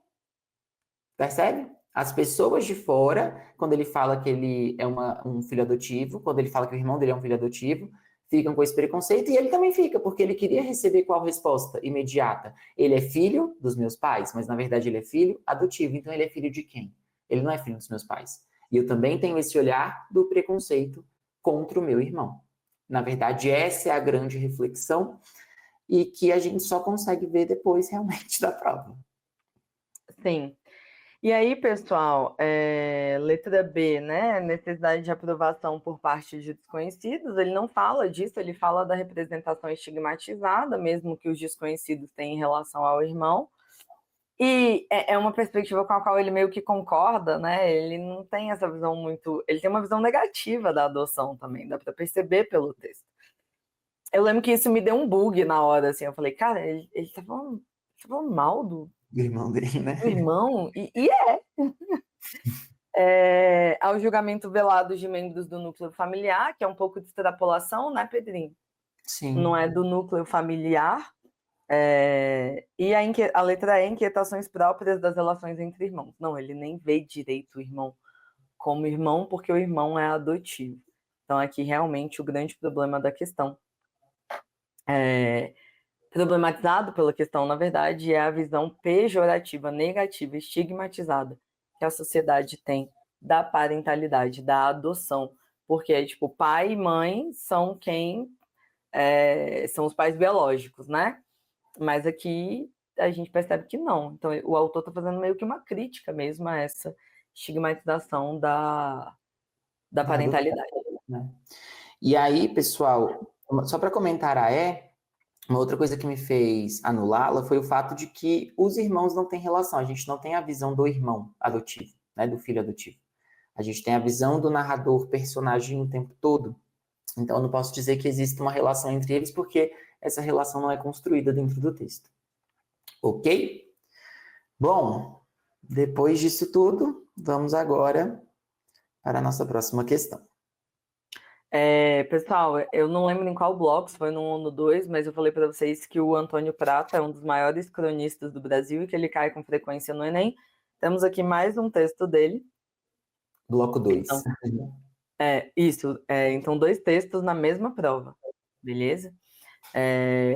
Percebe? As pessoas de fora, quando ele fala que ele é um filho adotivo, quando ele fala que o irmão dele é um filho adotivo, ficam com esse preconceito e ele também fica, porque ele queria receber qual resposta imediata? Ele é filho dos meus pais, mas na verdade ele é filho adotivo, então ele é filho de quem? Ele não é filho dos meus pais. E eu também tenho esse olhar do preconceito contra o meu irmão. Na verdade, essa é a grande reflexão e que a gente só consegue ver depois realmente da prova. Sim. E aí, pessoal, letra B, né? Necessidade de aprovação por parte de desconhecidos. Ele não fala disso, ele fala da representação estigmatizada, mesmo que os desconhecidos tenham em relação ao irmão. E é uma perspectiva com a qual ele meio que concorda, né? Ele não tem essa visão muito. Ele tem uma visão negativa da adoção também, dá para perceber pelo texto. Eu lembro que isso me deu um bug na hora, assim. Eu falei, cara, ele tá falando mal do irmão dele, né? irmão? E ao julgamento velado de membros do núcleo familiar, que é um pouco de extrapolação, né, Pedrinho? Sim. Não é do núcleo familiar. E a letra E, inquietações próprias das relações entre irmãos. Não, ele nem vê direito o irmão como irmão, porque o irmão é adotivo. Então, aqui realmente o grande problema da questão. Problematizado pela questão, na verdade, é a visão pejorativa, negativa, estigmatizada que a sociedade tem da parentalidade, da adoção. Porque, tipo, pai e mãe são são os pais biológicos, né? Mas aqui a gente percebe que não. Então, o autor está fazendo meio que uma crítica mesmo a essa estigmatização da parentalidade. Né? E aí, pessoal, só para comentar uma outra coisa que me fez anulá-la foi o fato de que os irmãos não têm relação. A gente não tem a visão do irmão adotivo, né, do filho adotivo. A gente tem a visão do narrador, personagem o tempo todo. Então, eu não posso dizer que existe uma relação entre eles, porque essa relação não é construída dentro do texto. Ok? Bom, depois disso tudo, vamos agora para a nossa próxima questão. Pessoal, eu não lembro em qual bloco, se foi no 1 ou no 2, mas eu falei para vocês que o Antônio Prata é um dos maiores cronistas do Brasil e que ele cai com frequência no Enem. Temos aqui mais um texto dele. Bloco 2. Então, isso. Então, 2 textos na mesma prova. Beleza?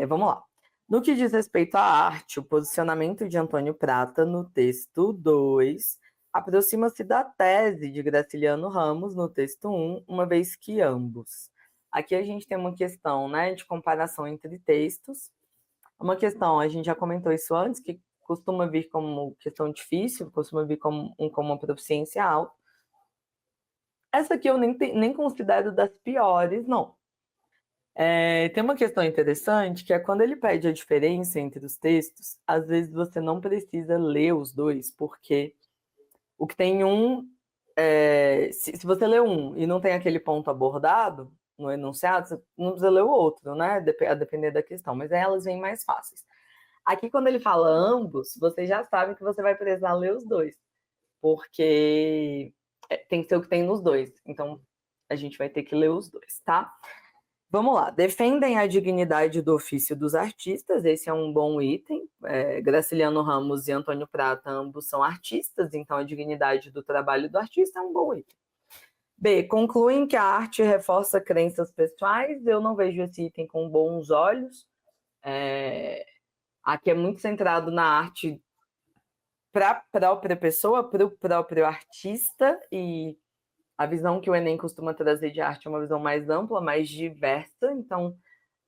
Vamos lá. No que diz respeito à arte, o posicionamento de Antônio Prata no texto 2 aproxima-se da tese de Graciliano Ramos no texto 1, uma vez que ambos. Aqui a gente tem uma questão, né, de comparação entre textos. Uma questão, a gente já comentou isso antes, que costuma vir como questão difícil, costuma vir como uma proficiência alta. Essa aqui eu nem considero das piores, não. Tem uma questão interessante, que é quando ele pede a diferença entre os textos, às vezes você não precisa ler os dois, porque o que tem um... se você lê um e não tem aquele ponto abordado no enunciado, você não precisa ler o outro, né? A depender da questão, mas aí elas vêm mais fáceis. Aqui, quando ele fala ambos, você já sabe que você vai precisar ler os dois, porque tem que ser o que tem nos dois. Então, a gente vai ter que ler os dois, tá? Vamos lá. Defendem a dignidade do ofício dos artistas, esse é um bom item. Graciliano Ramos e Antônio Prata, ambos são artistas, então a dignidade do trabalho do artista é um bom item. B. Concluem que a arte reforça crenças pessoais. Eu não vejo esse item com bons olhos. Aqui é muito centrado na arte para a própria pessoa, para o próprio artista, e a visão que o Enem costuma trazer de arte é uma visão mais ampla, mais diversa. Então,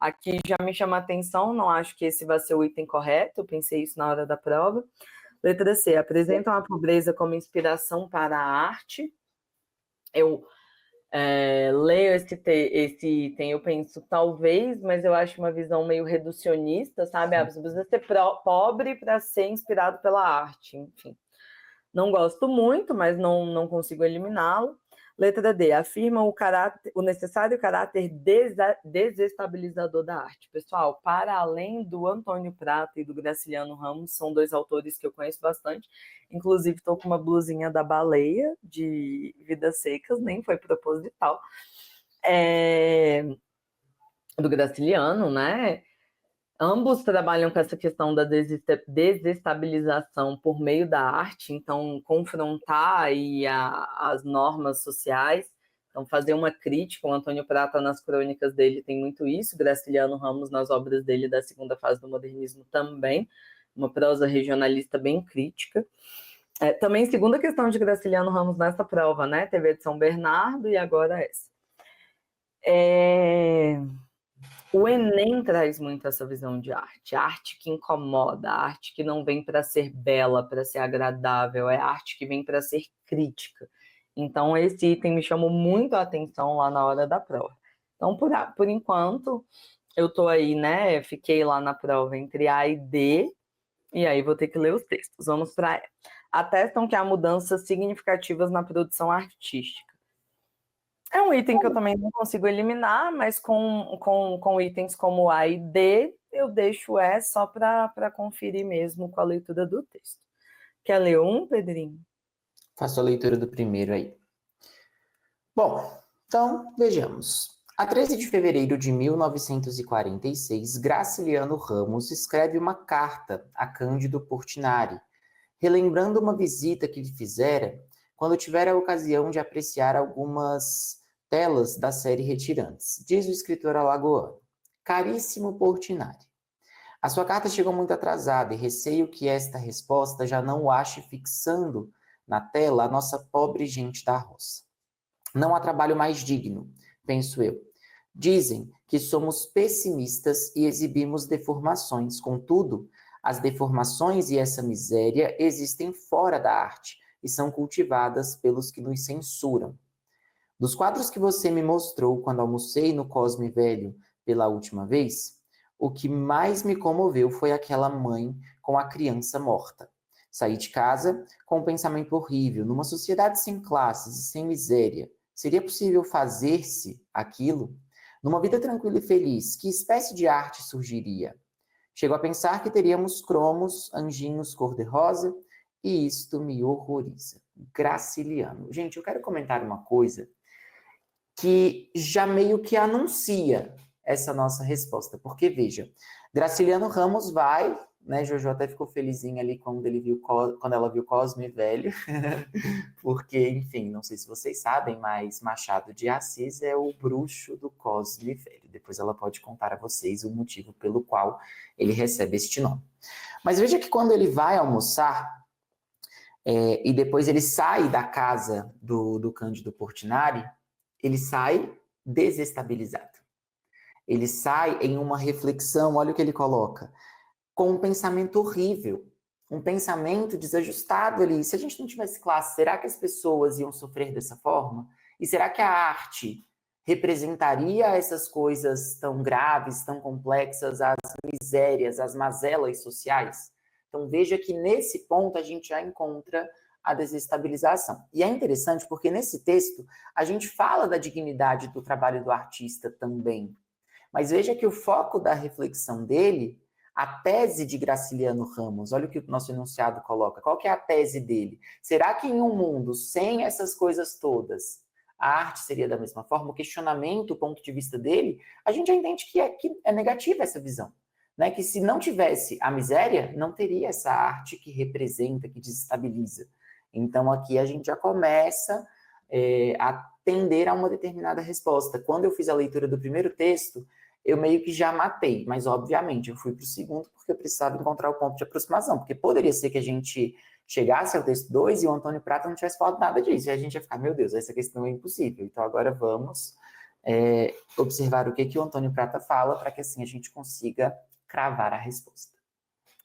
aqui já me chama a atenção, não acho que esse vai ser o item correto, eu pensei isso na hora da prova. Letra C. Apresentam a pobreza como inspiração para a arte. Eu leio esse item, eu penso, talvez, mas eu acho uma visão meio reducionista, sabe? Você precisa ser pobre para ser inspirado pela arte, enfim. Não gosto muito, mas não consigo eliminá-lo. Letra D. Afirma o necessário caráter desestabilizador da arte. Pessoal, para além do Antônio Prata e do Graciliano Ramos, são 2 autores que eu conheço bastante. Inclusive, estou com uma blusinha da Baleia, de Vidas Secas, nem foi proposital. Do Graciliano, né? Ambos trabalham com essa questão da desestabilização por meio da arte, então confrontar aí as normas sociais, então fazer uma crítica. O Antônio Prata, nas crônicas dele, tem muito isso, Graciliano Ramos, nas obras dele da segunda fase do modernismo, também, uma prosa regionalista bem crítica. Também, segunda questão de Graciliano Ramos nessa prova, né? TV de São Bernardo e agora essa. O Enem traz muito essa visão de arte, arte que incomoda, arte que não vem para ser bela, para ser agradável, é arte que vem para ser crítica. Então, esse item me chamou muito a atenção lá na hora da prova. Então, por enquanto, eu estou aí, né? Fiquei lá na prova entre A e D, e aí vou ter que ler os textos. Vamos para E. Atestam que há mudanças significativas na produção artística. É um item que eu também não consigo eliminar, mas com itens como A e D, eu deixo E só para conferir mesmo com a leitura do texto. Quer ler um, Pedrinho? Faço a leitura do primeiro aí. Bom, então vejamos. A 13 de fevereiro de 1946, Graciliano Ramos escreve uma carta a Cândido Portinari, relembrando uma visita que lhe fizera quando tivera a ocasião de apreciar algumas telas da série Retirantes. Diz o escritor alagoano: Caríssimo Portinari, a sua carta chegou muito atrasada e receio que esta resposta já não o ache fixando na tela a nossa pobre gente da roça. Não há trabalho mais digno, penso eu. Dizem que somos pessimistas e exibimos deformações, contudo, as deformações e essa miséria existem fora da arte e são cultivadas pelos que nos censuram. Dos quadros que você me mostrou quando almocei no Cosme Velho pela última vez, o que mais me comoveu foi aquela mãe com a criança morta. Saí de casa com um pensamento horrível. Numa sociedade sem classes e sem miséria, seria possível fazer-se aquilo? Numa vida tranquila e feliz, que espécie de arte surgiria? Chego a pensar que teríamos cromos, anjinhos cor-de-rosa, e isto me horroriza. Graciliano. Gente, eu quero comentar uma coisa que já meio que anuncia essa nossa resposta. Porque, veja, Graciliano Ramos vai, né, Jojo até ficou felizinha ali quando ela viu Cosme Velho, porque, enfim, não sei se vocês sabem, mas Machado de Assis é o bruxo do Cosme Velho. Depois ela pode contar a vocês o motivo pelo qual ele recebe este nome. Mas veja que quando ele vai almoçar, e depois ele sai da casa do Cândido Portinari, ele sai desestabilizado. Ele sai em uma reflexão, olha o que ele coloca, com um pensamento horrível, um pensamento desajustado ali. Se a gente não tivesse classe, será que as pessoas iam sofrer dessa forma? E será que a arte representaria essas coisas tão graves, tão complexas, as misérias, as mazelas sociais? Então veja que nesse ponto a gente já encontra a desestabilização. E é interessante porque nesse texto a gente fala da dignidade do trabalho do artista também. Mas veja que o foco da reflexão dele, a tese de Graciliano Ramos, olha o que o nosso enunciado coloca. Qual que é a tese dele? Será que em um mundo sem essas coisas todas, a arte seria da mesma forma? O questionamento, o ponto de vista dele, a gente já entende que é negativa essa visão. Né? Que se não tivesse a miséria, não teria essa arte que representa, que desestabiliza. Então aqui a gente já começa a tender a uma determinada resposta. Quando eu fiz a leitura do primeiro texto, eu meio que já matei, mas obviamente eu fui para o segundo porque eu precisava encontrar o ponto de aproximação, porque poderia ser que a gente chegasse ao texto 2 e o Antônio Prata não tivesse falado nada disso, e a gente ia ficar, meu Deus, essa questão é impossível. Então agora vamos observar o que o Antônio Prata fala para que assim a gente consiga cravar a resposta.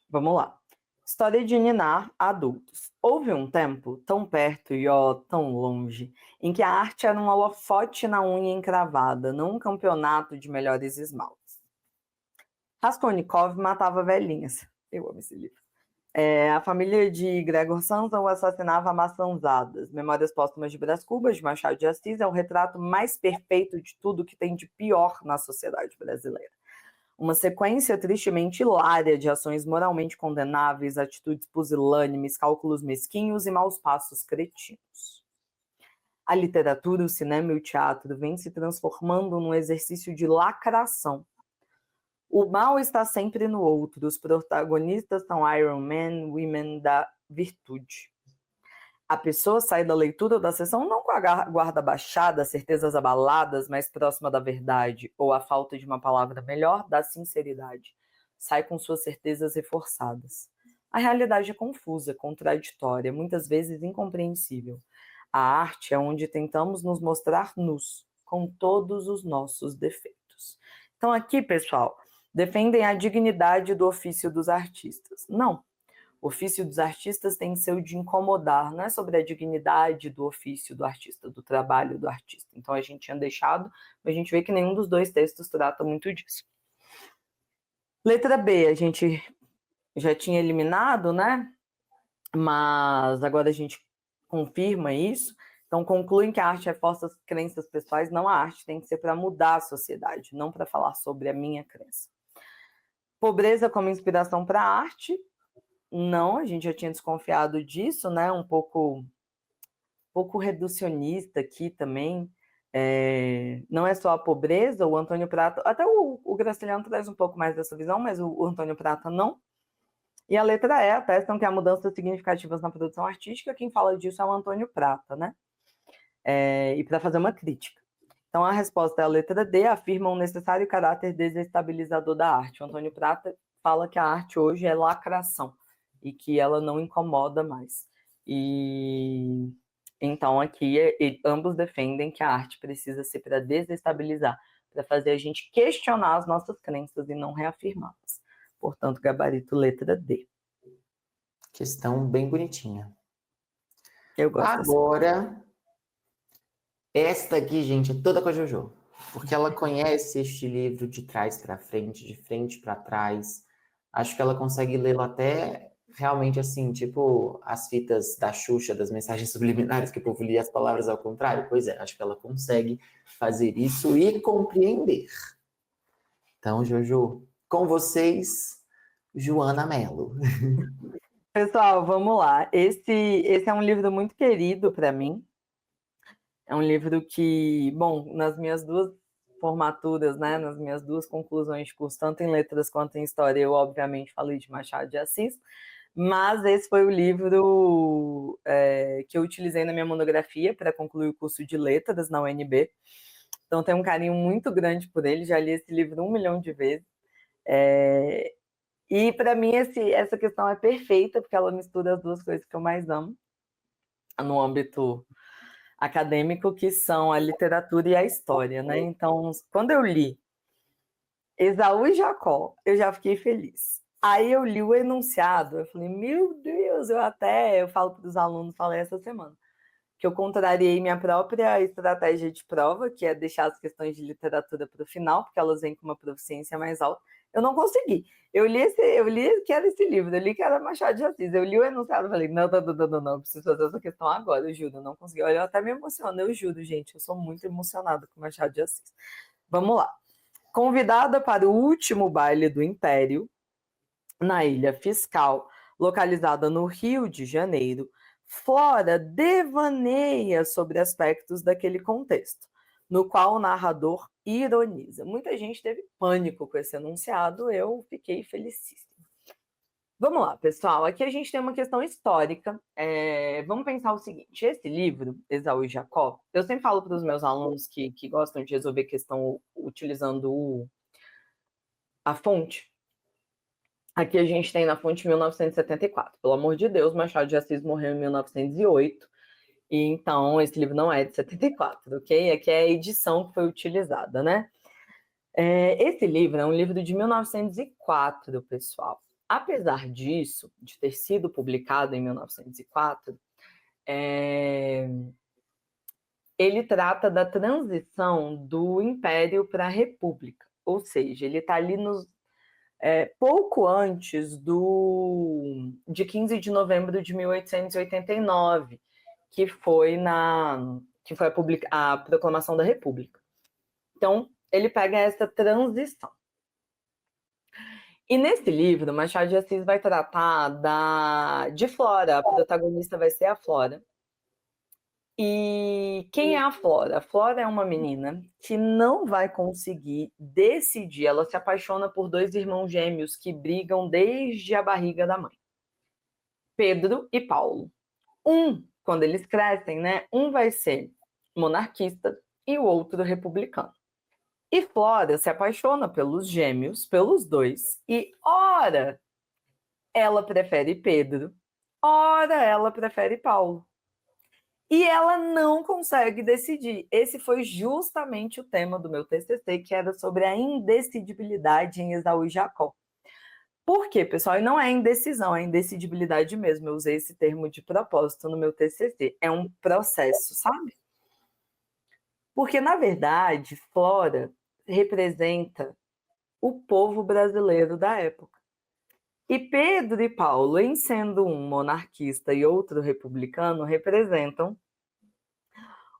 Vamos lá. História de Ninar, adultos. Houve um tempo, tão perto e ó, tão longe, em que a arte era um holofote na unha encravada, não um campeonato de melhores esmaltes. Raskolnikov matava velhinhas. Eu amo esse livro. A família de Gregor Samsa o assassinava a maçãzadas. Memórias Póstumas de Brás Cubas, de Machado de Assis, é o retrato mais perfeito de tudo que tem de pior na sociedade brasileira. Uma sequência tristemente hilária de ações moralmente condenáveis, atitudes pusilânimes, cálculos mesquinhos e maus passos cretinos. A literatura, o cinema e o teatro vêm se transformando num exercício de lacração. O mal está sempre no outro, os protagonistas são Iron Man, women da virtude. A pessoa sai da leitura da sessão não com a guarda baixada, certezas abaladas, mais próxima da verdade, ou a falta de uma palavra melhor, da sinceridade. Sai com suas certezas reforçadas. A realidade é confusa, contraditória, muitas vezes incompreensível. A arte é onde tentamos nos mostrar nus, com todos os nossos defeitos. Então aqui, pessoal, defendem a dignidade do ofício dos artistas. Não. O ofício dos artistas tem que ser o de incomodar, não é sobre a dignidade do ofício do artista, do trabalho do artista. Então a gente tinha deixado, mas a gente vê que nenhum dos dois textos trata muito disso. Letra B, a gente já tinha eliminado, né? Mas agora a gente confirma isso. Então concluem que a arte reforça as crenças pessoais, não a arte tem que ser para mudar a sociedade, não para falar sobre a minha crença. Pobreza como inspiração para a arte. Não, a gente já tinha desconfiado disso, né? Um pouco reducionista aqui também. Não é só a pobreza, o Antônio Prata, até o Graciliano traz um pouco mais dessa visão, mas o Antônio Prata não. E a letra E atestam que há mudanças significativas na produção artística, quem fala disso é o Antônio Prata, né? E para fazer uma crítica. Então a resposta é a letra D, afirma um necessário caráter desestabilizador da arte. O Antônio Prata fala que a arte hoje é lacração e que ela não incomoda mais. E então aqui ambos defendem que a arte precisa ser para desestabilizar, para fazer a gente questionar as nossas crenças e não reafirmá-las. Portanto, gabarito letra D. Questão bem bonitinha. Eu gosto Agora, esta aqui, gente, é toda com a Jojo. Porque ela conhece este livro de trás para frente, de frente para trás. Acho que ela consegue lê-lo até realmente assim, tipo as fitas da Xuxa, das mensagens subliminares, que o povo lia as palavras ao contrário. Pois é, acho que ela consegue fazer isso e compreender. Então, Jojo, com vocês, Joana Mello. Pessoal, vamos lá. Esse é um livro muito querido para mim. É um livro que, bom, nas minhas duas formaturas, né, nas minhas duas conclusões de curso, tanto em letras quanto em história, eu obviamente falei de Machado de Assis, mas esse foi o livro que eu utilizei na minha monografia para concluir o curso de letras na UNB. Então tenho um carinho muito grande por ele, já li esse livro 1 milhão de vezes. E para mim essa questão é perfeita, porque ela mistura as duas coisas que eu mais amo no âmbito acadêmico, que são a literatura e a história, né? Então, quando eu li Esaú e Jacó, eu já fiquei feliz. Aí eu li o enunciado, eu falei, meu Deus, eu falo para os alunos, falei essa semana, que eu contrariei minha própria estratégia de prova, que é deixar as questões de literatura para o final, porque elas vêm com uma proficiência mais alta. Eu não consegui. Eu li que era esse livro, eu li que era Machado de Assis, eu li o enunciado e falei, não, preciso fazer essa questão agora, eu juro, eu não consegui. Olha, eu até me emociono, eu juro, gente, eu sou muito emocionada com Machado de Assis. Vamos lá. Convidada para o último baile do Império, na Ilha Fiscal, localizada no Rio de Janeiro, Flora devaneia sobre aspectos daquele contexto, no qual o narrador ironiza. Muita gente teve pânico com esse enunciado, eu fiquei felicíssima. Vamos lá, pessoal. Aqui a gente tem uma questão histórica. Vamos pensar o seguinte: esse livro, Esaú e Jacó, eu sempre falo para os meus alunos que gostam de resolver questão utilizando a fonte. Aqui a gente tem na fonte 1974. Pelo amor de Deus, Machado de Assis morreu em 1908. E então esse livro não é de 74, ok? Aqui é a edição que foi utilizada, né? Esse livro é um livro de 1904, pessoal. Apesar disso, de ter sido publicado em 1904, ele trata da transição do Império para a República. Ou seja, ele está ali pouco antes de 15 de novembro de 1889, que foi a proclamação da República. Então, ele pega essa transição. E nesse livro, Machado de Assis vai tratar de Flora, a protagonista vai ser a Flora. E quem é a Flora? A Flora é uma menina que não vai conseguir decidir. Ela se apaixona por dois irmãos gêmeos que brigam desde a barriga da mãe, Pedro e Paulo. Quando eles crescem, né? Um vai ser monarquista e o outro republicano. E Flora se apaixona pelos gêmeos, pelos dois, e ora ela prefere Pedro, ora ela prefere Paulo. E ela não consegue decidir. Esse foi justamente o tema do meu TCC, que era sobre a indecidibilidade em Esaú e Jacó. Por quê, pessoal? E não é indecisão, é indecidibilidade mesmo. Eu usei esse termo de propósito no meu TCC. É um processo, sabe? Porque, na verdade, Flora representa o povo brasileiro da época. E Pedro e Paulo, em sendo um monarquista e outro republicano, representam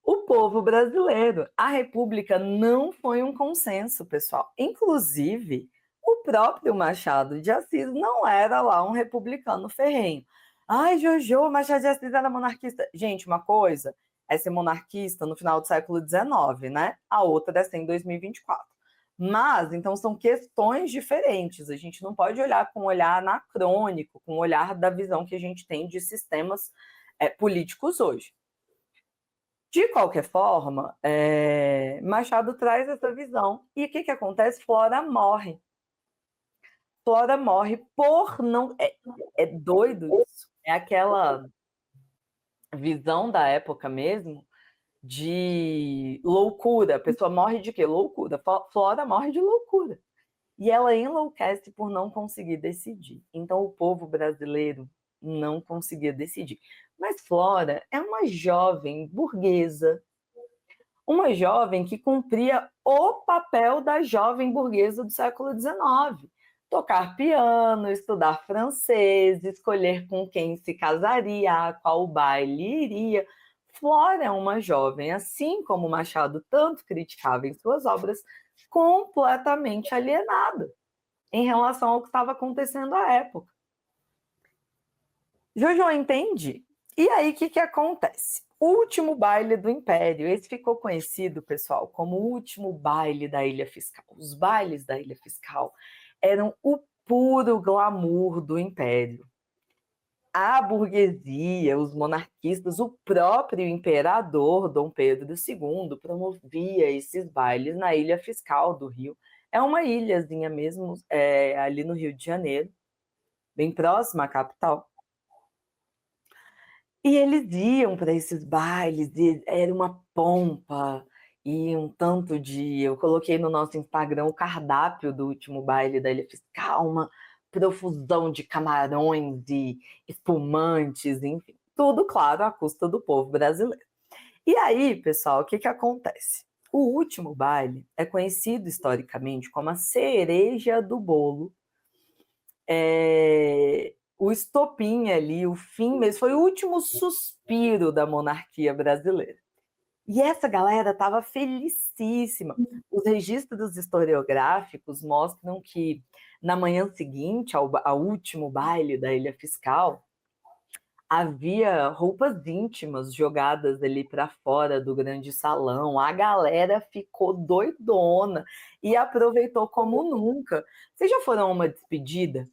o povo brasileiro. A República não foi um consenso, pessoal. Inclusive, o próprio Machado de Assis não era lá um republicano ferrenho. Ai, Jojo, Machado de Assis era monarquista. Gente, uma coisa é ser monarquista no final do século XIX, né? A outra é ser em 2024. Mas, então, são questões diferentes. A gente não pode olhar com um olhar anacrônico, com o olhar da visão que a gente tem de sistemas políticos hoje. De qualquer forma, Machado traz essa visão. E o que acontece? Flora morre. Flora morre por não... É doido isso. É aquela visão da época mesmo de loucura. A pessoa morre de quê? Loucura. Flora morre de loucura. E ela enlouquece por não conseguir decidir. Então, o povo brasileiro não conseguia decidir. Mas Flora é uma jovem burguesa, uma jovem que cumpria o papel da jovem burguesa do século XIX. Tocar piano, estudar francês, escolher com quem se casaria, a qual baile iria. Flora é uma jovem, assim como Machado tanto criticava em suas obras, completamente alienada em relação ao que estava acontecendo à época. Jojo, entende? E aí, o que acontece? O último baile do Império, esse ficou conhecido, pessoal, como o último baile da Ilha Fiscal. Os bailes da Ilha Fiscal eram o puro glamour do Império. A burguesia, os monarquistas, o próprio imperador Dom Pedro II promovia esses bailes na Ilha Fiscal do Rio. É uma ilhazinha mesmo, ali no Rio de Janeiro, bem próxima à capital. E eles iam para esses bailes, e era uma pompa, e um tanto de... Eu coloquei no nosso Instagram o cardápio do último baile da Ilha Fiscal, uma profusão de camarões e espumantes, enfim. Tudo, claro, à custa do povo brasileiro. E aí, pessoal, o que acontece? O último baile é conhecido historicamente como a cereja do bolo. O estopim ali, o fim mesmo, foi o último suspiro da monarquia brasileira. E essa galera estava felicíssima. Os registros historiográficos mostram que na manhã seguinte ao último baile da Ilha Fiscal, havia roupas íntimas jogadas ali para fora do grande salão. A galera ficou doidona e aproveitou como nunca. Vocês já foram a uma despedida?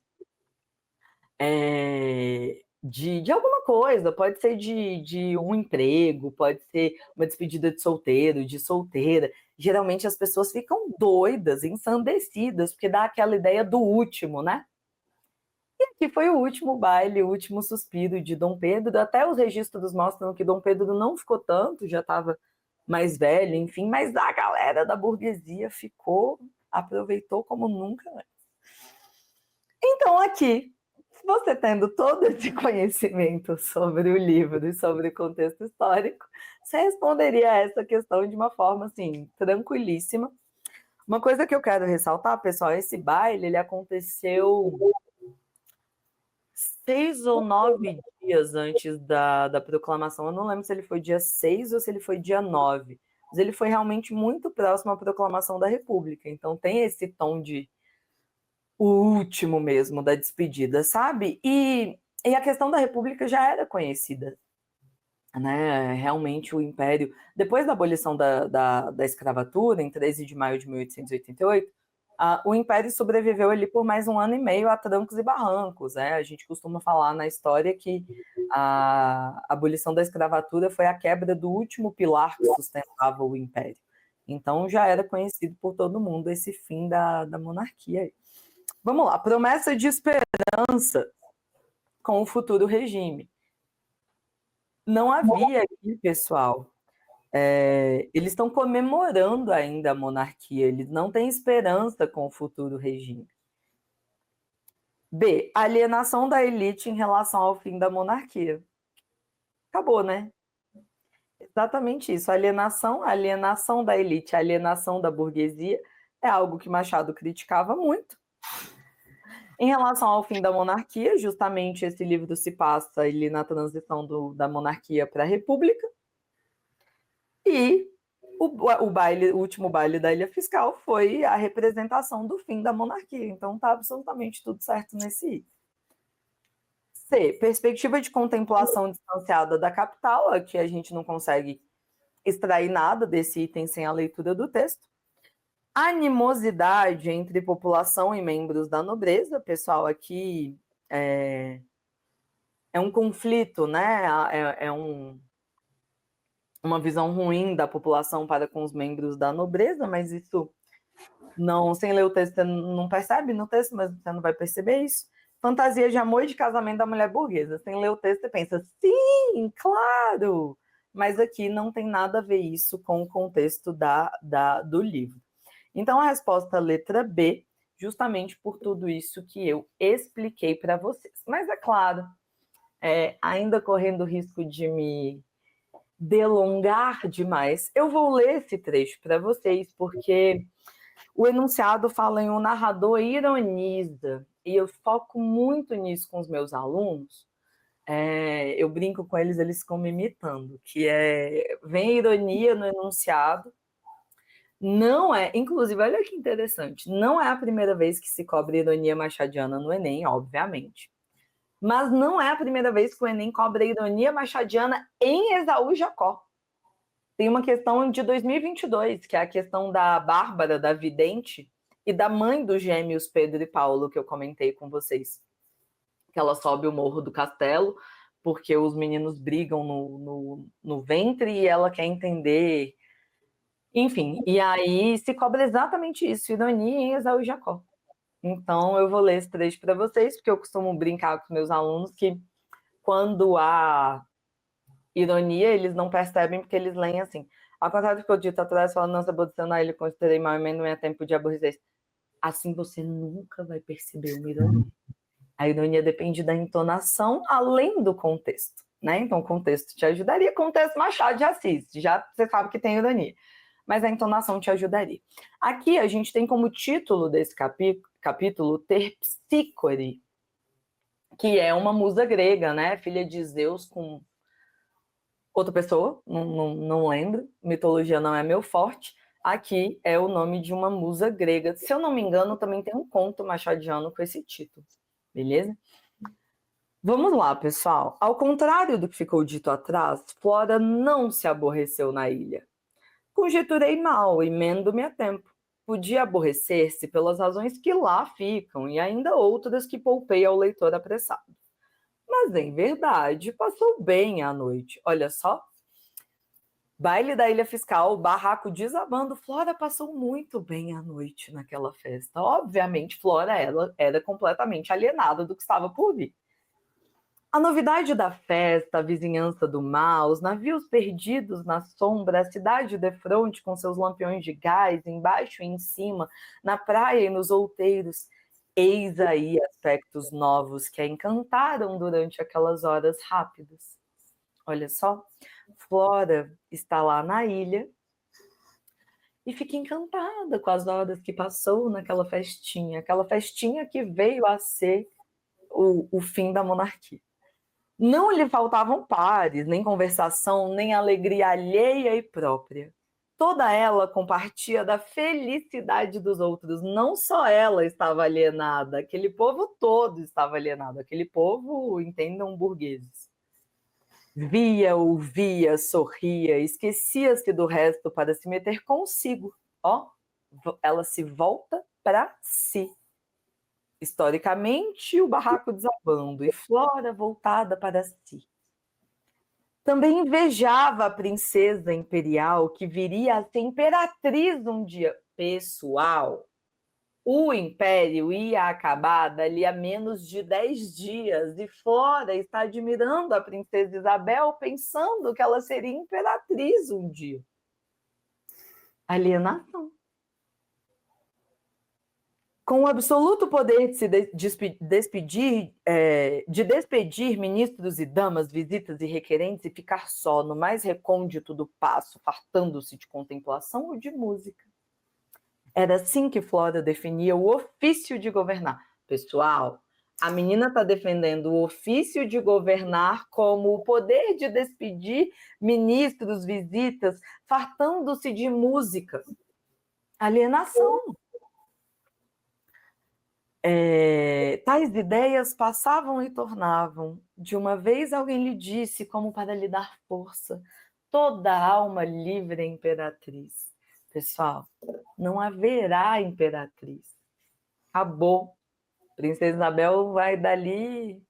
De alguma coisa, pode ser de um emprego, pode ser uma despedida de solteiro, de solteira. Geralmente as pessoas ficam doidas, ensandecidas, porque dá aquela ideia do último, né? E aqui foi o último baile, o último suspiro de Dom Pedro. Até os registros mostram que Dom Pedro não ficou tanto, já estava mais velho, enfim, mas a galera da burguesia ficou, aproveitou como nunca antes. Então aqui, você tendo todo esse conhecimento sobre o livro e sobre o contexto histórico, você responderia a essa questão de uma forma, assim, tranquilíssima. Uma coisa que eu quero ressaltar, pessoal, esse baile, ele aconteceu 6 ou 9 dias antes da proclamação. Eu não lembro se ele foi dia 6 ou se ele foi dia 9, mas ele foi realmente muito próximo à proclamação da República. Então tem esse tom de o último mesmo da despedida, sabe? E a questão da República já era conhecida, né? Realmente o Império, depois da abolição da escravatura, em 13 de maio de 1888, o Império sobreviveu ali por mais 1 ano e meio a trancos e barrancos, né? A gente costuma falar na história que a abolição da escravatura foi a quebra do último pilar que sustentava o Império. Então já era conhecido por todo mundo esse fim da monarquia aí. Vamos lá, promessa de esperança com o futuro regime. Não havia aqui, pessoal. Eles estão comemorando ainda a monarquia, eles não têm esperança com o futuro regime. B. Alienação da elite em relação ao fim da monarquia. Acabou, né? Exatamente isso. Alienação da elite, alienação da burguesia é algo que Machado criticava muito. Em relação ao fim da monarquia, justamente esse livro se passa ali na transição da monarquia para a república. E o último baile da Ilha Fiscal foi a representação do fim da monarquia. Então está absolutamente tudo certo nesse item. C. Perspectiva de contemplação distanciada da capital. Aqui a gente não consegue extrair nada desse item sem a leitura do texto. Animosidade entre população e membros da nobreza. Pessoal, aqui é um conflito, né? Uma visão ruim da população para com os membros da nobreza, mas isso não, sem ler o texto, você não percebe no texto, mas você não vai perceber isso. Fantasia de amor e de casamento da mulher burguesa. Sem ler o texto, você pensa, sim, claro! Mas aqui não tem nada a ver isso com o contexto do livro. Então, a resposta letra B, justamente por tudo isso que eu expliquei para vocês. Mas é claro, ainda correndo o risco de me delongar demais, eu vou ler esse trecho para vocês, porque o enunciado fala em um narrador ironiza, e eu foco muito nisso com os meus alunos. Eu brinco com eles, eles ficam me imitando, que vem ironia no enunciado. Não é, inclusive, olha que interessante, não é a primeira vez que se cobre ironia machadiana no Enem, obviamente. Mas não é a primeira vez que o Enem cobra ironia machadiana em Esaú Jacó. Tem uma questão de 2022, que é a questão da Bárbara, da vidente, e da mãe dos gêmeos Pedro e Paulo, que eu comentei com vocês. Que ela sobe o morro do castelo, porque os meninos brigam no ventre e ela quer entender. Enfim, e aí se cobra exatamente isso, ironia em Esaú e Jacó. Então, eu vou ler esse trecho para vocês, porque eu costumo brincar com meus alunos que quando há ironia, eles não percebem porque eles leem assim. Ao contrário do que eu dito atrás, falando, não se abolicionar, ele considerei mal e não é tempo de aborrecer. Assim você nunca vai perceber uma ironia. A ironia depende da entonação, além do contexto, né? Então, o contexto te ajudaria, contexto Machado de Assis, já você sabe que tem ironia. Mas a entonação te ajudaria. Aqui a gente tem como título desse capítulo Terpsícore, que é uma musa grega, né? Filha de Zeus com outra pessoa, não lembro, mitologia não é meu forte. Aqui é o nome de uma musa grega. Se eu não me engano, também tem um conto machadiano com esse título, beleza? Vamos lá, pessoal. Ao contrário do que ficou dito atrás, Flora não se aborreceu na ilha. Conjeturei mal, emendo-me a tempo. Podia aborrecer-se pelas razões que lá ficam e ainda outras que poupei ao leitor apressado. Mas, em verdade, passou bem a noite. Olha só. Baile da Ilha Fiscal, barraco desabando. Flora passou muito bem a noite naquela festa. Obviamente, Flora era completamente alienada do que estava por vir. A novidade da festa, a vizinhança do mal, os navios perdidos na sombra, a cidade defronte com seus lampiões de gás, embaixo e em cima, na praia e nos outeiros. Eis aí aspectos novos que a encantaram durante aquelas horas rápidas. Olha só, Flora está lá na ilha e fica encantada com as horas que passou naquela festinha, aquela festinha que veio a ser o fim da monarquia. Não lhe faltavam pares, nem conversação, nem alegria alheia e própria. Toda ela compartia da felicidade dos outros. Não só ela estava alienada, aquele povo todo estava alienado. Aquele povo, entendam, burgueses. Via, ouvia, sorria, esquecia-se do resto para se meter consigo. Ó, ela se volta para si. Historicamente, o barraco desabando e Flora voltada para si. Também invejava a princesa imperial que viria a ser imperatriz um dia. Pessoal, O império ia acabar dali a menos de 10 dias, e Flora está admirando a princesa Isabel, pensando que ela seria imperatriz um dia. Alienação. Com o absoluto poder de se despedir ministros e damas, visitas e requerentes, e ficar só no mais recôndito do paço, fartando-se de contemplação ou de música. Era assim que Flora definia o ofício de governar. Pessoal, a menina está defendendo o ofício de governar como o poder de despedir ministros, visitas, fartando-se de música. Alienação. Tais ideias passavam e tornavam. De uma vez alguém lhe disse, como para lhe dar força, toda alma livre é imperatriz. Pessoal, não haverá imperatriz. Acabou. Princesa Isabel vai dali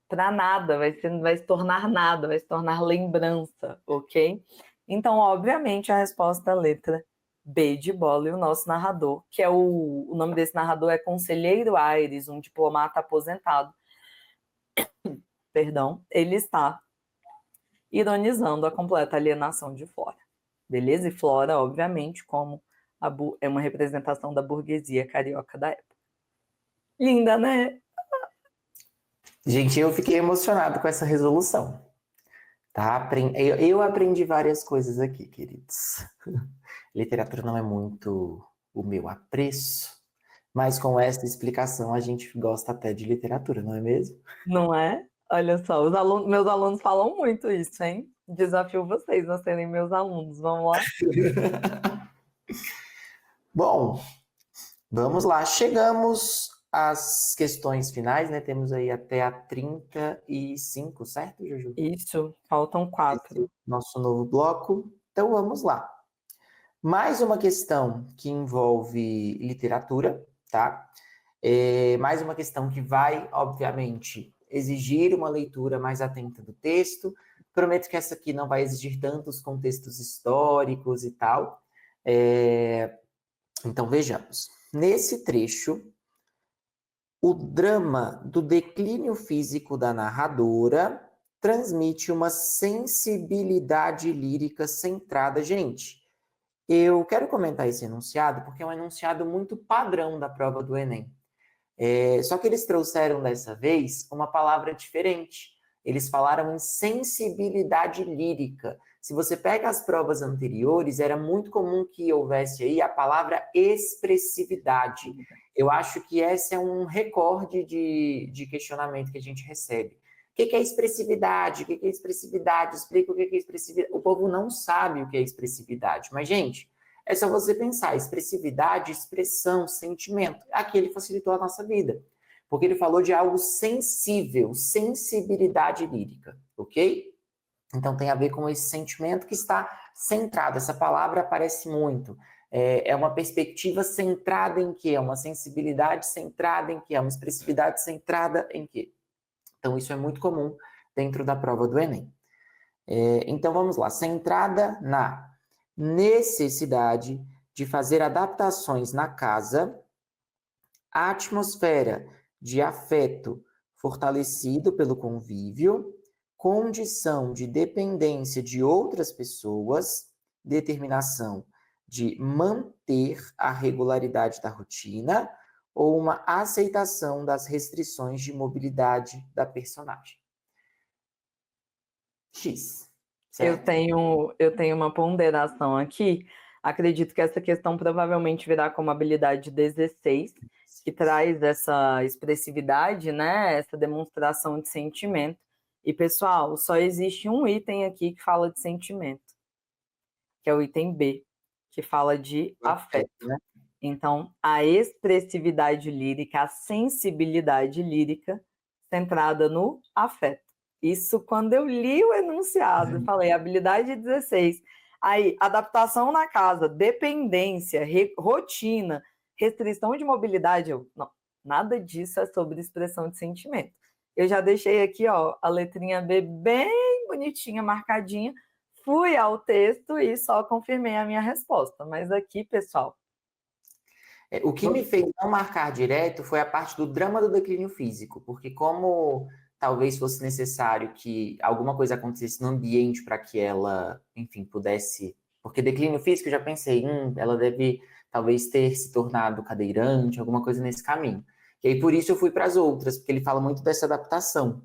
para nada, vai se tornar nada, vai se tornar lembrança, ok? Então, obviamente, a resposta é a letra B de bola, e o nosso narrador, que é o nome desse narrador é Conselheiro Aires, um diplomata aposentado. Perdão, ele está ironizando a completa alienação de Flora. Beleza? E Flora, obviamente, como é uma representação da burguesia carioca da época. Linda, né? Gente, eu fiquei emocionado com essa resolução. Tá? Eu aprendi várias coisas aqui, queridos. Literatura não é muito o meu apreço, mas com essa explicação a gente gosta até de literatura, não é mesmo? Não é? Olha só, meus alunos falam muito isso, hein? Desafio vocês a serem meus alunos. Vamos lá? Bom, vamos lá. Chegamos às questões finais, né? Temos aí até a 35, certo, Juju? Isso, faltam 4. Nosso novo bloco. Então vamos lá. Mais uma questão que envolve literatura, tá? Mais uma questão que vai, obviamente, exigir uma leitura mais atenta do texto. Prometo que essa aqui não vai exigir tantos contextos históricos e tal. Então, vejamos. Nesse trecho, o drama do declínio físico da narradora transmite uma sensibilidade lírica centrada. Gente, eu quero comentar esse enunciado porque é um enunciado muito padrão da prova do Enem. Só que eles trouxeram dessa vez uma palavra diferente. Eles falaram em sensibilidade lírica. Se você pega as provas anteriores, era muito comum que houvesse aí a palavra expressividade. Eu acho que esse é um recorde de questionamento que a gente recebe. O que é expressividade? O que é expressividade? Explica o que é expressividade. O povo não sabe o que é expressividade. Mas, gente, é só você pensar, expressividade, expressão, sentimento. Aqui ele facilitou a nossa vida, porque ele falou de algo sensível, sensibilidade lírica, ok? Então tem a ver com esse sentimento que está centrado. Essa palavra aparece muito. É uma perspectiva centrada em quê? É uma sensibilidade centrada em quê? É uma expressividade centrada em quê? Então isso é muito comum dentro da prova do Enem. Então vamos lá, centrada na necessidade de fazer adaptações na casa, a atmosfera de afeto fortalecido pelo convívio, condição de dependência de outras pessoas, determinação de manter a regularidade da rotina ou uma aceitação das restrições de mobilidade da personagem. X. Eu tenho uma ponderação aqui. Acredito que essa questão provavelmente virá como habilidade 16, que traz essa expressividade, né? Essa demonstração de sentimento. E, pessoal, só existe um item aqui que fala de sentimento, que é o item B, que fala de afeto. Né? Então, a expressividade lírica, a sensibilidade lírica, centrada no afeto. Isso quando eu li o enunciado, falei, habilidade 16. Aí, adaptação na casa, dependência, rotina, restrição de mobilidade. Não, nada disso é sobre expressão de sentimento. Eu já deixei aqui, ó, a letrinha B bem bonitinha, marcadinha. Fui ao texto e só confirmei a minha resposta. Mas aqui, pessoal, O que me fez não marcar direto foi a parte do drama do declínio físico, porque como talvez fosse necessário que alguma coisa acontecesse no ambiente para que ela, enfim, pudesse... Porque declínio físico, eu já pensei, ela deve talvez ter se tornado cadeirante, alguma coisa nesse caminho. E aí por isso eu fui para as outras, porque ele fala muito dessa adaptação,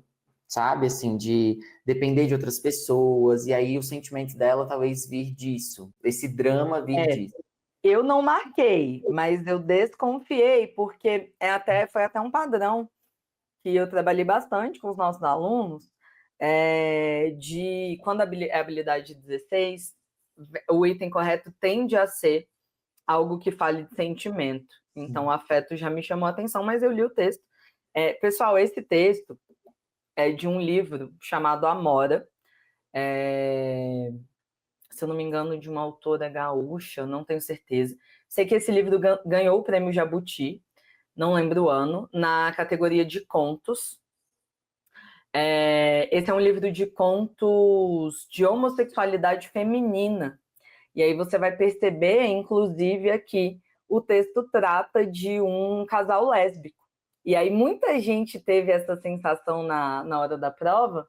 sabe? Assim, de depender de outras pessoas, e aí o sentimento dela talvez vir disso, esse drama vir É, disso. eu não marquei, mas eu desconfiei, porque foi até um padrão que eu trabalhei bastante com os nossos alunos, de quando a habilidade 16, o item correto tende a ser algo que fale de sentimento. Então, o afeto já me chamou a atenção, mas eu li o texto. Pessoal, esse texto é de um livro chamado Amora, se eu não me engano, de uma autora gaúcha, não tenho certeza. Sei que esse livro ganhou o prêmio Jabuti, não lembro o ano, na categoria de contos. Esse é um livro de contos de homossexualidade feminina. E aí você vai perceber, inclusive, aqui, o texto trata de um casal lésbico. E aí muita gente teve essa sensação na hora da prova,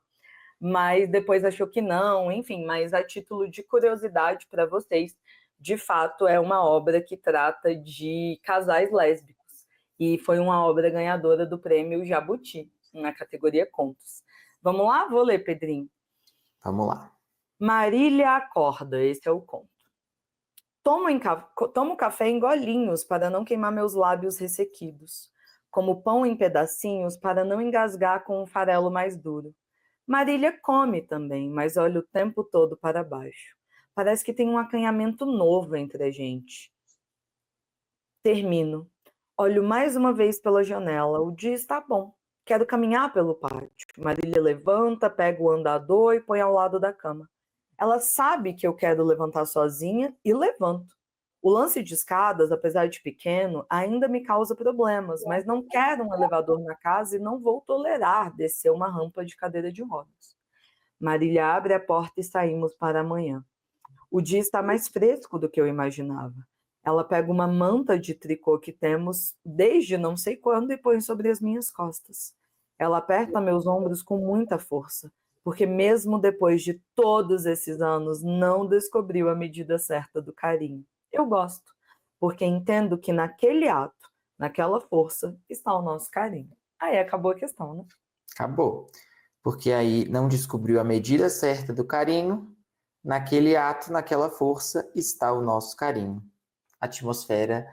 mas depois achou que não, enfim, mas a título de curiosidade para vocês, de fato é uma obra que trata de casais lésbicos. E foi uma obra ganhadora do prêmio Jabuti, na categoria Contos. Vamos lá? Vou ler, Pedrinho. Vamos lá. Marília acorda, esse é o conto. Tomo café em golinhos para não queimar meus lábios ressequidos. Como pão em pedacinhos para não engasgar com um farelo mais duro. Marília come também, mas olha o tempo todo para baixo. Parece que tem um acanhamento novo entre a gente. Termino. Olho mais uma vez pela janela. O dia está bom. Quero caminhar pelo pátio. Marília levanta, pega o andador e põe ao lado da cama. Ela sabe que eu quero levantar sozinha e levanto. O lance de escadas, apesar de pequeno, ainda me causa problemas, mas não quero um elevador na casa e não vou tolerar descer uma rampa de cadeira de rodas. Marília abre a porta e saímos para amanhã. O dia está mais fresco do que eu imaginava. Ela pega uma manta de tricô que temos desde não sei quando e põe sobre as minhas costas. Ela aperta meus ombros com muita força, porque mesmo depois de todos esses anos, não descobriu a medida certa do carinho. Eu gosto, porque entendo que naquele ato, naquela força, está o nosso carinho. Aí acabou a questão, né? Acabou. Porque aí não descobriu a medida certa do carinho, naquele ato, naquela força, está o nosso carinho. Atmosfera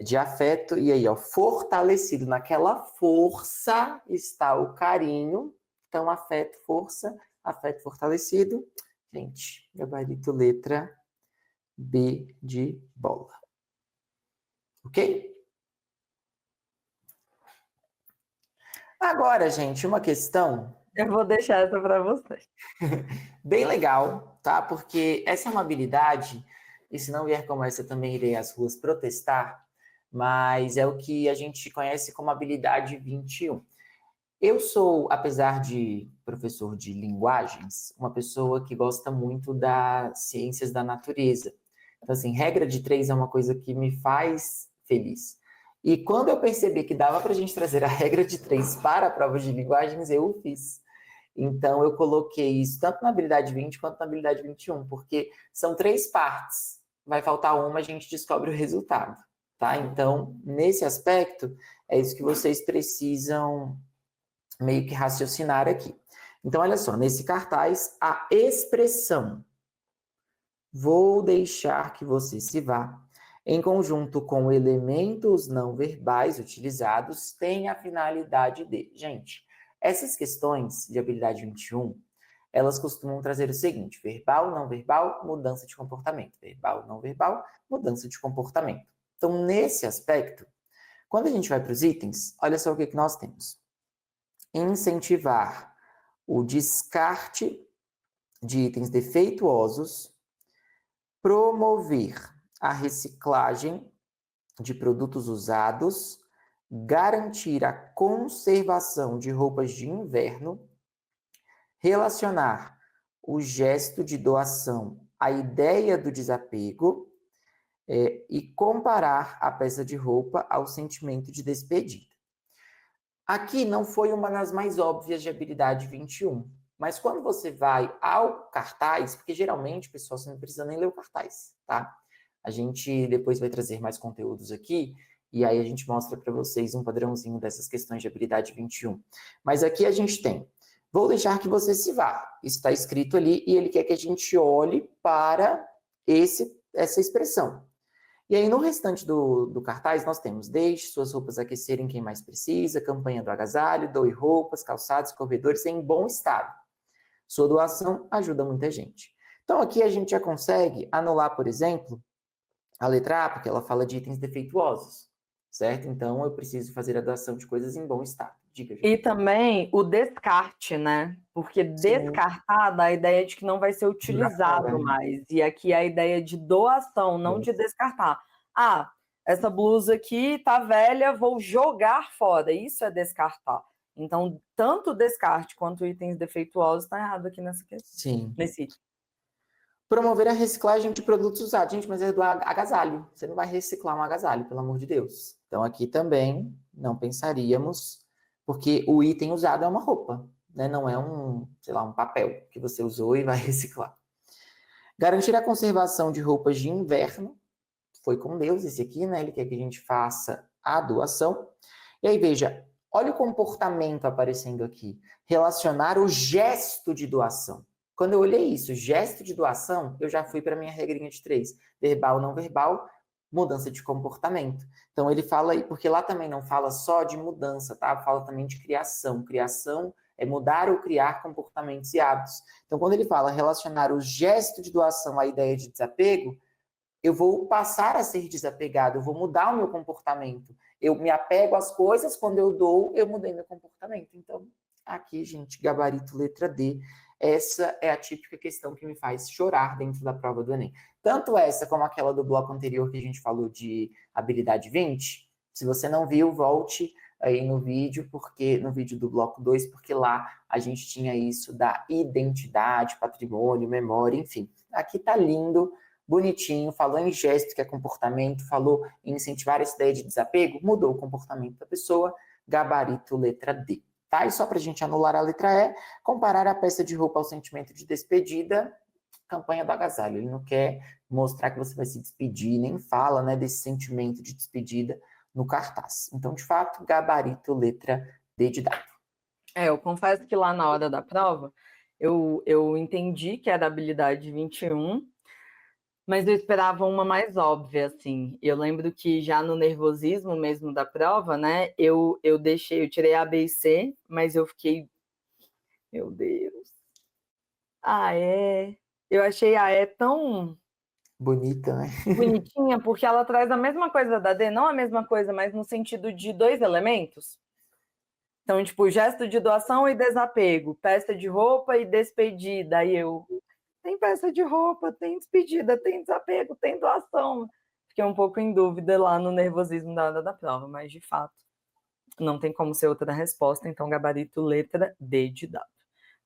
de afeto, e aí, ó, fortalecido naquela força está o carinho. Então, afeto, força, afeto fortalecido. Gente, gabarito letra B de bola. Ok? Agora, gente, uma questão Eu vou deixar essa para vocês. bem legal, tá? Porque essa é uma habilidade, e se não vier como essa, eu também irei às ruas protestar, mas é o que a gente conhece como habilidade 21. Eu sou, apesar de professor de linguagens, uma pessoa que gosta muito das ciências da natureza. Então, assim, regra de 3 é uma coisa que me faz feliz. E quando eu percebi que dava para a gente trazer a regra de 3 para a prova de linguagens, eu o fiz. Então, eu coloquei isso tanto na habilidade 20 quanto na habilidade 21, porque são 3 partes. Vai faltar uma, a gente descobre o resultado, tá? Então, nesse aspecto, é isso que vocês precisam meio que raciocinar aqui. Então, olha só, nesse cartaz, a expressão "vou deixar que você se vá", em conjunto com elementos não verbais utilizados, tem a finalidade de... Gente, essas questões de habilidade 21, elas costumam trazer o seguinte: verbal, não verbal, mudança de comportamento. Verbal, não verbal, mudança de comportamento. Então, nesse aspecto, quando a gente vai para os itens, olha só o que nós temos. Incentivar o descarte de itens defeituosos, promover a reciclagem de produtos usados, garantir a conservação de roupas de inverno, relacionar o gesto de doação à ideia do desapego, e comparar a peça de roupa ao sentimento de despedida. Aqui não foi uma das mais óbvias de habilidade 21, mas quando você vai ao cartaz, porque geralmente, pessoal, você não precisa nem ler o cartaz, tá? A gente depois vai trazer mais conteúdos aqui, e aí a gente mostra para vocês um padrãozinho dessas questões de habilidade 21. Mas aqui a gente tem, vou deixar que você se vá, isso está escrito ali, e ele quer que a gente olhe para essa expressão. E aí, no restante do cartaz, nós temos deixe suas roupas aquecerem quem mais precisa, campanha do agasalho, doe roupas, calçados, corredores em bom estado. Sua doação ajuda muita gente. Então, aqui a gente já consegue anular, por exemplo, a letra A, porque ela fala de itens defeituosos, certo? Então, eu preciso fazer a doação de coisas em bom estado. Diga, E também o descarte, né? Porque descartar dá a ideia de que não vai ser utilizado mais. E aqui a ideia de doação, não de descartar. Ah, essa blusa aqui tá velha, vou jogar fora. Isso é descartar. Então, tanto o descarte quanto itens defeituosos está errado aqui nessa questão. Sim. Nesse. Promover a reciclagem de produtos usados. Gente, mas é do agasalho. Você não vai reciclar um agasalho, pelo amor de Deus. Então, aqui também não pensaríamos, porque o item usado é uma roupa, né? Não é sei lá, um papel que você usou e vai reciclar. Garantir a conservação de roupas de inverno. Foi com Deus esse aqui, né? Ele quer que a gente faça a doação. E aí, veja, olha o comportamento aparecendo aqui. Relacionar o gesto de doação. Quando eu olhei isso, gesto de doação, eu já fui para a minha regrinha de 3. Verbal, não verbal, mudança de comportamento. Então, ele fala aí, porque lá também não fala só de mudança, tá? Fala também de criação. Criação é mudar ou criar comportamentos e hábitos. Então, quando ele fala relacionar o gesto de doação à ideia de desapego, eu vou passar a ser desapegado, eu vou mudar o meu comportamento. Eu me apego às coisas, quando eu dou, eu mudei meu comportamento. Então, aqui, gente, gabarito letra D. Essa é a típica questão que me faz chorar dentro da prova do Enem. Tanto essa como aquela do bloco anterior que a gente falou de habilidade 20. Se você não viu, volte aí no vídeo, no vídeo do bloco 2, porque lá a gente tinha isso da identidade, patrimônio, memória, enfim. Aqui tá lindo, bonitinho, falou em gesto, que é comportamento, falou em incentivar essa ideia de desapego, mudou o comportamento da pessoa, gabarito letra D. Tá? E só para a gente anular a letra E, comparar a peça de roupa ao sentimento de despedida, campanha do agasalho. Ele não quer mostrar que você vai se despedir, nem fala, né, desse sentimento de despedida no cartaz. Então, de fato, gabarito letra D de dado. Eu confesso que lá na hora da prova, eu entendi que era habilidade 21, mas eu esperava uma mais óbvia, assim. Eu lembro que já no nervosismo mesmo da prova, né, eu tirei A, B e C, mas eu fiquei, meu Deus. Eu achei a E tão bonita, né? bonitinha, porque ela traz a mesma coisa da D, não a mesma coisa, mas no sentido de 2 elementos. Então, tipo, gesto de doação e desapego, peça de roupa e despedida. Aí tem peça de roupa, tem despedida, tem desapego, tem doação. Fiquei um pouco em dúvida lá no nervosismo da hora da prova, mas de fato não tem como ser outra resposta, então gabarito letra D de dado.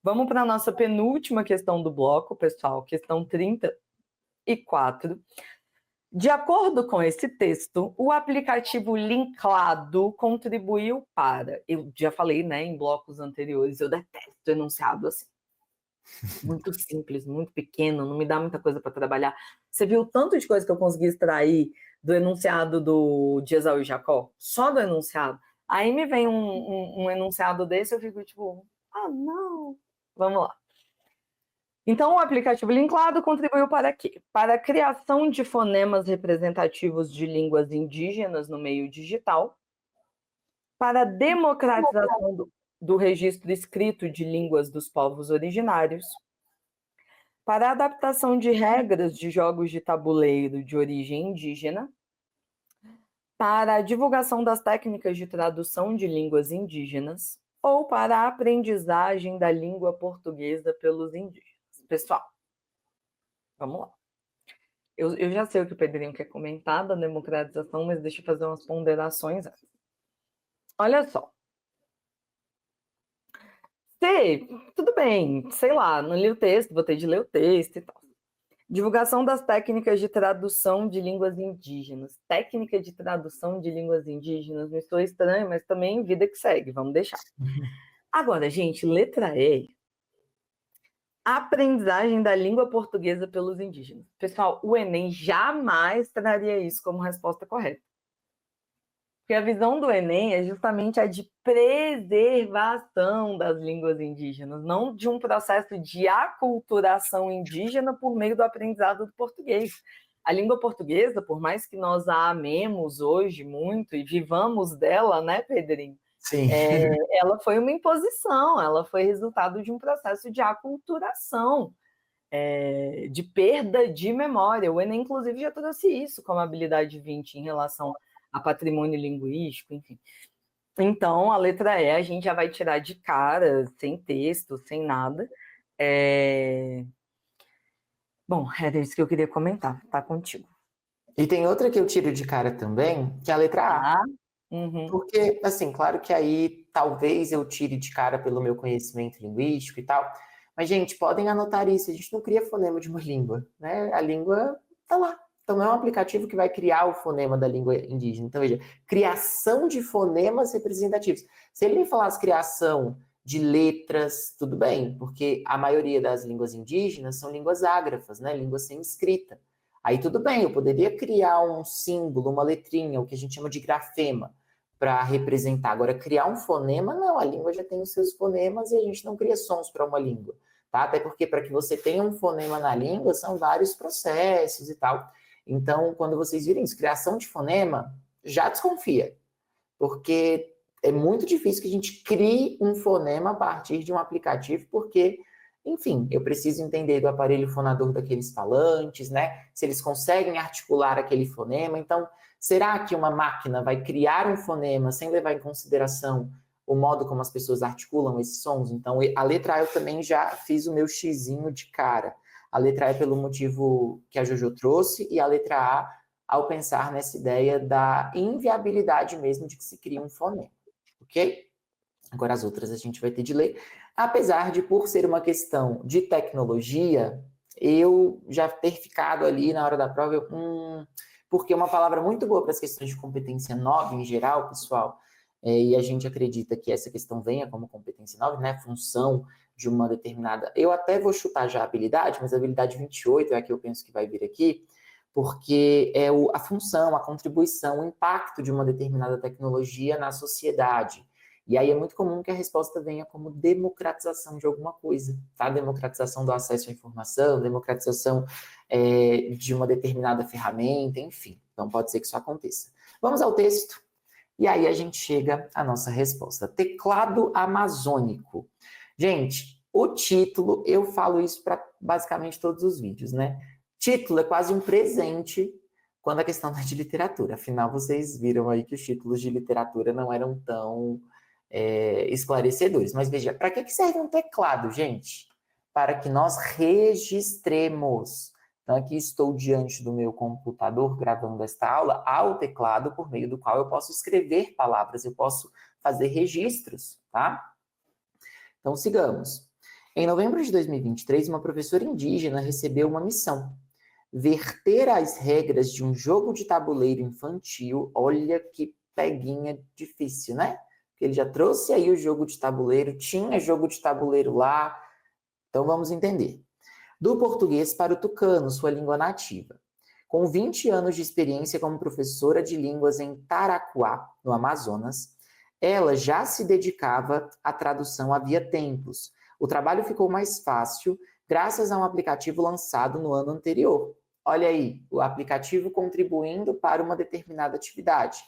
Vamos para a nossa penúltima questão do bloco, pessoal, questão 34. De acordo com esse texto, o aplicativo Linklado contribuiu para... Eu já falei, né, em blocos anteriores, eu detesto enunciado assim. Muito simples, muito pequeno, não me dá muita coisa para trabalhar. Você viu o tanto de coisa que eu consegui extrair do enunciado de Esaú e Jacó? Só do enunciado. Aí me vem um enunciado desse, eu fico tipo, não. Vamos lá. Então, o aplicativo Linklado contribuiu para quê? Para a criação de fonemas representativos de línguas indígenas no meio digital, para a democratização do registro escrito de línguas dos povos originários, para a adaptação de regras de jogos de tabuleiro de origem indígena, para a divulgação das técnicas de tradução de línguas indígenas, ou para a aprendizagem da língua portuguesa pelos indígenas. Pessoal, vamos lá. Eu já sei o que o Pedrinho quer comentar da democratização, mas deixa eu fazer umas ponderações antes. Olha só. Tudo bem, sei lá, não li o texto, vou ter de ler o texto e tal. Divulgação das técnicas de tradução de línguas indígenas. Técnica de tradução de línguas indígenas. Me soa estranho, mas também vida que segue, vamos deixar. Agora, gente, letra E. Aprendizagem da língua portuguesa pelos indígenas. Pessoal, o Enem jamais traria isso como resposta correta. Porque a visão do Enem é justamente a de preservação das línguas indígenas, não de um processo de aculturação indígena por meio do aprendizado do português. A língua portuguesa, por mais que nós a amemos hoje muito e vivamos dela, né, Pedrinho? Sim. Ela foi uma imposição, ela foi resultado de um processo de aculturação, de perda de memória. O Enem, inclusive, já trouxe isso como habilidade 20 em relação a patrimônio linguístico, enfim. Então, a letra E a gente já vai tirar de cara, sem texto, sem nada. Bom, era isso que eu queria comentar, tá contigo. E tem outra que eu tiro de cara também, que é a letra A. Uhum. Porque, assim, claro que aí talvez eu tire de cara pelo meu conhecimento linguístico e tal, mas, gente, podem anotar isso, a gente não cria fonema de uma língua, né? A língua tá lá. Então, não é um aplicativo que vai criar o fonema da língua indígena. Então, veja, criação de fonemas representativos. Se ele me falasse criação de letras, tudo bem, porque a maioria das línguas indígenas são línguas ágrafas, né? Línguas sem escrita. Aí tudo bem, eu poderia criar um símbolo, uma letrinha, o que a gente chama de grafema, para representar. Agora, criar um fonema, não, a língua já tem os seus fonemas e a gente não cria sons para uma língua, tá? Até porque para que você tenha um fonema na língua, são vários processos e tal. Então, quando vocês virem isso, criação de fonema, já desconfia, porque é muito difícil que a gente crie um fonema a partir de um aplicativo, porque, enfim, eu preciso entender do aparelho fonador daqueles falantes, né? Se eles conseguem articular aquele fonema. Então, será que uma máquina vai criar um fonema sem levar em consideração o modo como as pessoas articulam esses sons? Então, a letra A eu também já fiz o meu xizinho de cara. A letra A é pelo motivo que a Jojo trouxe, e a letra A ao pensar nessa ideia da inviabilidade mesmo de que se crie um fonema, ok? Agora as outras a gente vai ter de ler. Apesar de, por ser uma questão de tecnologia, eu já ter ficado ali na hora da prova, porque é uma palavra muito boa para as questões de competência 9 em geral, pessoal, e a gente acredita que essa questão venha como competência 9, né, função de uma determinada... Eu até vou chutar já a habilidade, mas a habilidade 28 é a que eu penso que vai vir aqui, porque é a função, a contribuição, o impacto de uma determinada tecnologia na sociedade. E aí é muito comum que a resposta venha como democratização de alguma coisa, tá? Democratização do acesso à informação, democratização de uma determinada ferramenta, enfim. Então pode ser que isso aconteça. Vamos ao texto, e aí a gente chega à nossa resposta. Teclado amazônico. Gente, o título, eu falo isso para basicamente todos os vídeos, né? Título é quase um presente quando a questão é de literatura. Afinal, vocês viram aí que os títulos de literatura não eram tão esclarecedores. Mas veja, para que serve um teclado, gente? Para que nós registremos. Então, aqui estou diante do meu computador gravando esta aula ao teclado, por meio do qual eu posso escrever palavras, eu posso fazer registros, tá? Então, sigamos. Em novembro de 2023, uma professora indígena recebeu uma missão: verter as regras de um jogo de tabuleiro infantil. Olha que peguinha difícil, né? Porque ele já trouxe aí o jogo de tabuleiro, tinha jogo de tabuleiro lá. Então vamos entender. Do português para o tucano, sua língua nativa. Com 20 anos de experiência como professora de línguas em Taracuá, no Amazonas, ela já se dedicava à tradução havia tempos. O trabalho ficou mais fácil graças a um aplicativo lançado no ano anterior. Olha aí, o aplicativo contribuindo para uma determinada atividade.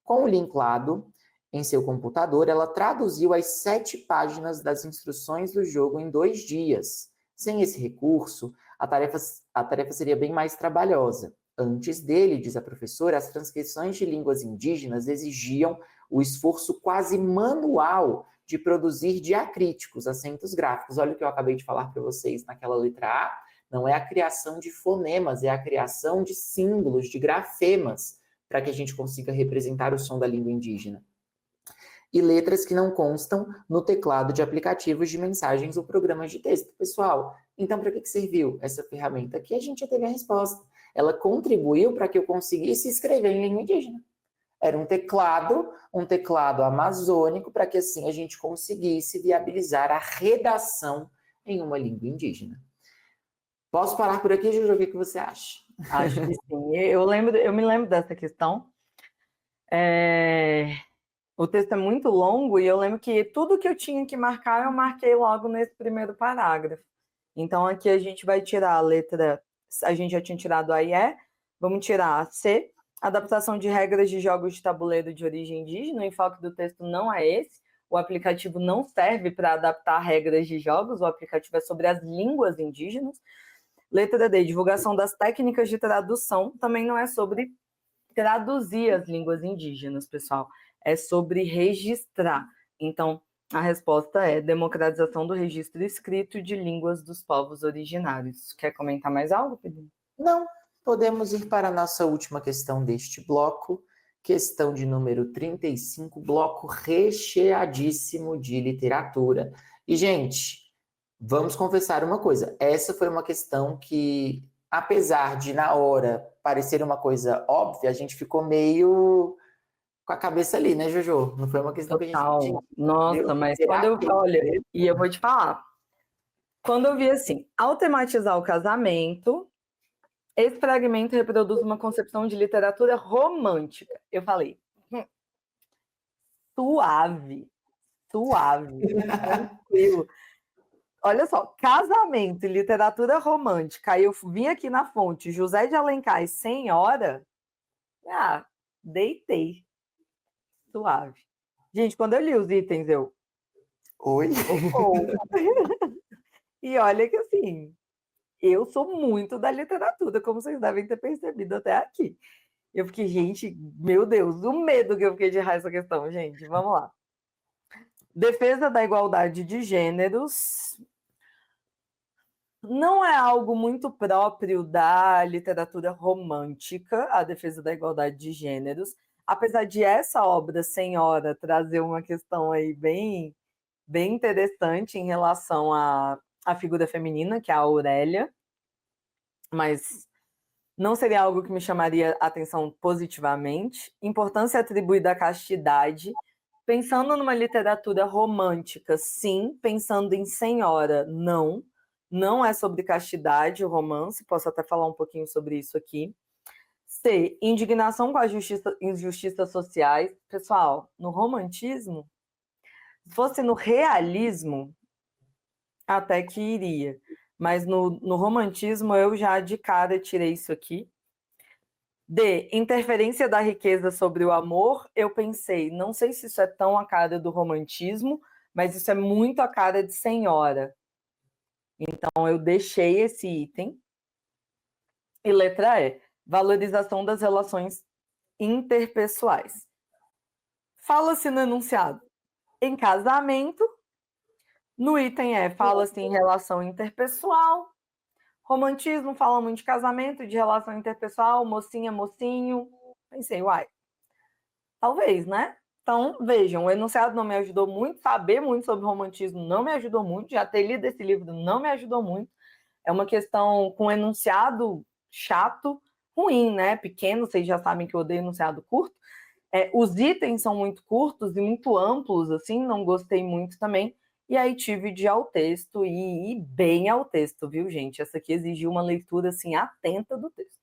Com o link lado em seu computador, ela traduziu as 7 páginas das instruções do jogo em 2 dias. Sem esse recurso, a tarefa seria bem mais trabalhosa. Antes dele, diz a professora, as transcrições de línguas indígenas exigiam o esforço quase manual de produzir diacríticos, acentos gráficos. Olha o que eu acabei de falar para vocês naquela letra A. Não é a criação de fonemas, é a criação de símbolos, de grafemas, para que a gente consiga representar o som da língua indígena. E letras que não constam no teclado de aplicativos de mensagens ou programas de texto. Pessoal, Então, para que serviu essa ferramenta? Aqui a gente já teve a resposta. Ela contribuiu para que eu conseguisse escrever em língua indígena. Era um teclado amazônico, para que assim a gente conseguisse viabilizar a redação em uma língua indígena. Posso parar por aqui, Juju? O que você acha? Acho que sim. Eu me lembro dessa questão. O texto é muito longo e eu lembro que tudo que eu tinha que marcar, eu marquei logo nesse primeiro parágrafo. Então, aqui a gente vai tirar a letra... A gente já tinha tirado a IE, vamos tirar a C. Adaptação de regras de jogos de tabuleiro de origem indígena. O enfoque do texto não é esse. O aplicativo não serve para adaptar regras de jogos. O aplicativo é sobre as línguas indígenas. Letra D, divulgação das técnicas de tradução. Também não é sobre traduzir as línguas indígenas, pessoal. É sobre registrar. Então, a resposta é democratização do registro escrito de línguas dos povos originários. Quer comentar mais algo, Pedro? Não. Podemos ir para a nossa última questão deste bloco, questão de número 35, bloco recheadíssimo de literatura. E, gente, vamos confessar uma coisa, essa foi uma questão que, apesar de, na hora, parecer uma coisa óbvia, a gente ficou meio com a cabeça ali, né, Jojo? Não foi uma questão que a gente... Nossa, mas quando eu... Olha, e eu vou te falar, quando eu vi assim, ao tematizar o casamento... Esse fragmento reproduz uma concepção de literatura romântica. Eu falei, suave, tranquilo. Olha só, casamento e literatura romântica. Aí eu vim aqui na fonte, José de Alencar e Senhora. Deitei. Suave. Gente, quando eu li os itens, eu... Oi? E olha que assim... Eu sou muito da literatura, como vocês devem ter percebido até aqui. Eu fiquei, gente, meu Deus, o medo que eu fiquei de errar essa questão, gente. Vamos lá. Defesa da igualdade de gêneros não é algo muito próprio da literatura romântica, a defesa da igualdade de gêneros. Apesar de essa obra, Senhora, trazer uma questão aí bem interessante em relação à figura feminina, que é a Aurélia, mas não seria algo que me chamaria atenção positivamente. Importância atribuída à castidade. Pensando numa literatura romântica, sim. Pensando em Senhora, não. Não é sobre castidade o romance. Posso até falar um pouquinho sobre isso aqui. C. Indignação com as injustiças sociais. Pessoal, no romantismo, se fosse no realismo, até que iria. Mas no romantismo, eu já de cara tirei isso aqui. D. Interferência da riqueza sobre o amor. Eu pensei, não sei se isso é tão a cara do romantismo, mas isso é muito a cara de Senhora. Então, eu deixei esse item. E letra E. Valorização das relações interpessoais. Fala-se no enunciado em casamento. No item E, fala-se em relação interpessoal. Romantismo fala muito de casamento, de relação interpessoal, mocinha, mocinho. Pensei, uai, talvez, né? Então, vejam, o enunciado não me ajudou muito, saber muito sobre romantismo não me ajudou muito, já ter lido esse livro não me ajudou muito. É uma questão com enunciado chato, ruim, né? Pequeno, vocês já sabem que eu odeio enunciado curto. Os itens são muito curtos e muito amplos, assim, não gostei muito também. E aí tive de ir ao texto e bem ao texto, viu, gente? Essa aqui exigiu uma leitura, assim, atenta do texto.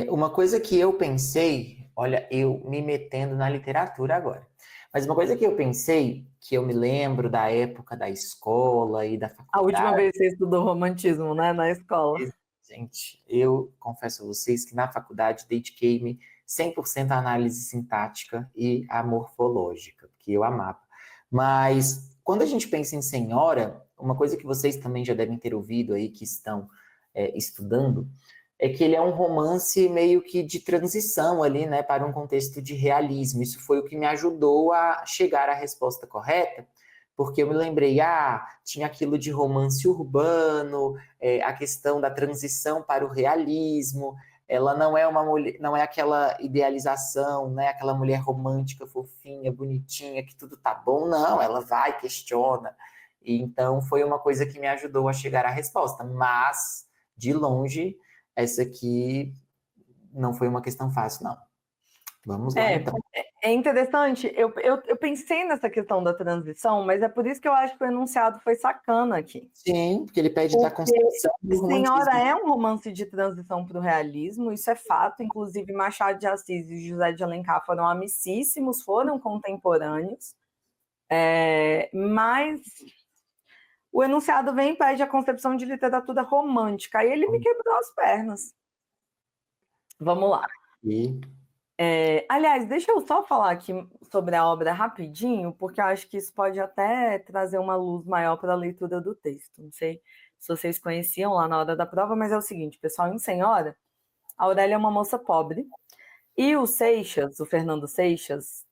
Uma coisa que eu pensei, olha, eu me metendo na literatura agora, mas uma coisa que eu pensei, que eu me lembro da época da escola e da faculdade... A última vez que você estudou romantismo, né, na escola. Gente, eu confesso a vocês que na faculdade dediquei-me 100% à análise sintática e à morfológica, porque eu amava. Mas quando a gente pensa em Senhora, uma coisa que vocês também já devem ter ouvido aí, que estão estudando, é que ele é um romance meio que de transição ali, né, para um contexto de realismo. Isso foi o que me ajudou a chegar à resposta correta, porque eu me lembrei, tinha aquilo de romance urbano, a questão da transição para o realismo, ela não é uma mulher, não é aquela idealização, né, aquela mulher romântica, fofinha, bonitinha, que tudo tá bom, não, ela vai, questiona. Então, foi uma coisa que me ajudou a chegar à resposta. Mas, de longe, essa aqui não foi uma questão fácil, não. Vamos lá, então. É interessante, eu pensei nessa questão da transição, mas é por isso que eu acho que o enunciado foi sacana aqui. Sim, porque ele pede da Porque concepção do Senhora romantismo. é um romance de transição para o realismo, isso é fato. Inclusive, Machado de Assis e José de Alencar foram amicíssimos, foram contemporâneos. Mas o enunciado vem e pede a concepção de literatura romântica. Aí ele me quebrou as pernas. Vamos lá. E Aliás, deixa eu só falar aqui sobre a obra rapidinho, porque eu acho que isso pode até trazer uma luz maior para a leitura do texto. Não sei se vocês conheciam lá na hora da prova, mas é o seguinte, pessoal, em Senhora, a Aurélia é uma moça pobre e o Seixas, o Fernando Seixas,